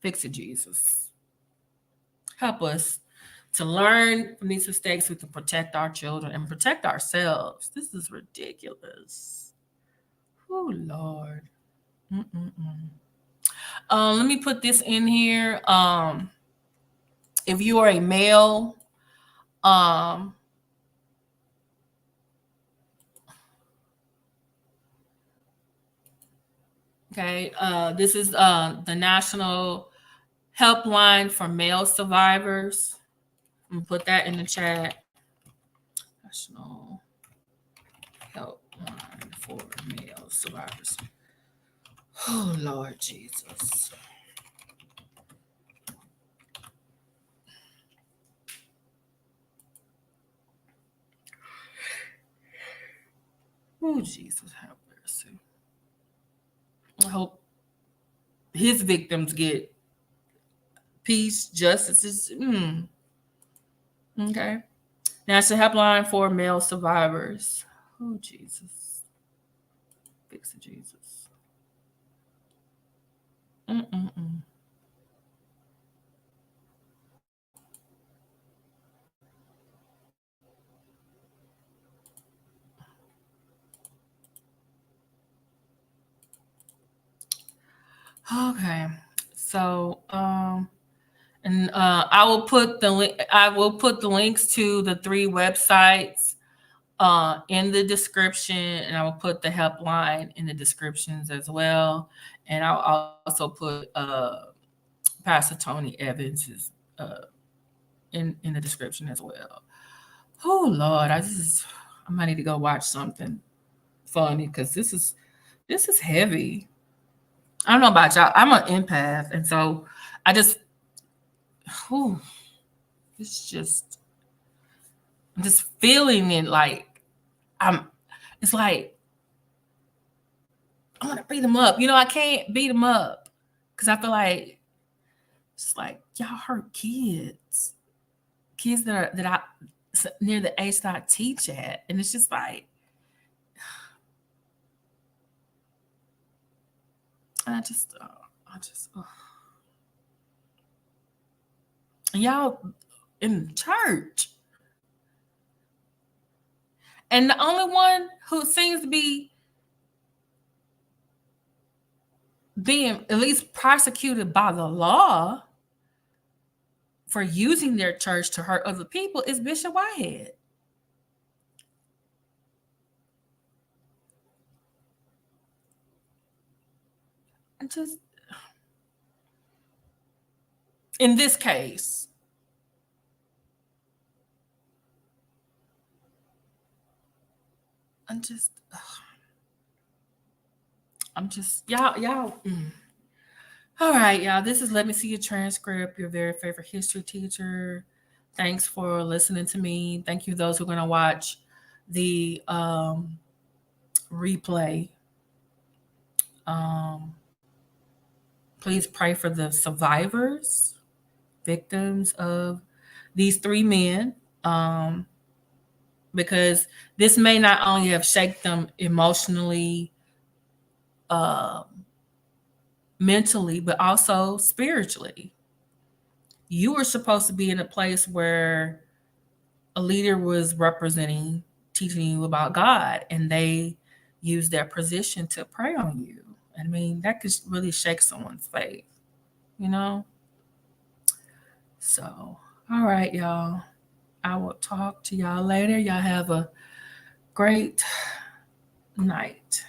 Fix it, Jesus. Help us to learn from these mistakes. We can protect our children and protect ourselves. This is ridiculous. Oh, Lord. Let me put this in here. If you are a male, okay, this is the National Helpline for Male Survivors. I'm gonna put that in the chat. National Helpline for Male Survivors. Oh, Lord Jesus. Oh, Jesus, have mercy. I hope his victims get peace, justice. Okay. National Helpline for Male Survivors. Oh, Jesus. Fix it, Jesus. Okay. So, and I will put the link. I will put the links to the 3 websites in the description, and I will put the helpline in the descriptions as well. And I'll also put Pastor Tony Evans's in the description as well. Oh Lord, I might need to go watch something funny because this is heavy. I don't know about y'all. I'm an empath, and so I just, it's just, I'm just feeling it like it's like, I want to beat them up. You know, I can't beat them up because I feel like, it's like, y'all hurt kids that I, near the age that I teach at. And it's just like, y'all in church. And the only one who seems to be being at least prosecuted by the law for using their church to hurt other people is Bishop Whitehead. And just in this case, I'm just y'all. All right, y'all. This is Let Me See Your Transcript, your very favorite history teacher. Thanks for listening to me. Thank you, those who are going to watch the replay. Please pray for the survivors, victims of these three men, because this may not only have shaken them emotionally, mentally, but also spiritually. You were supposed to be in a place where a leader was representing, teaching you about God, and they used their position to prey on you. I mean, that could really shake someone's faith, you know? So, all right, y'all. I will talk to y'all later. Y'all have a great night.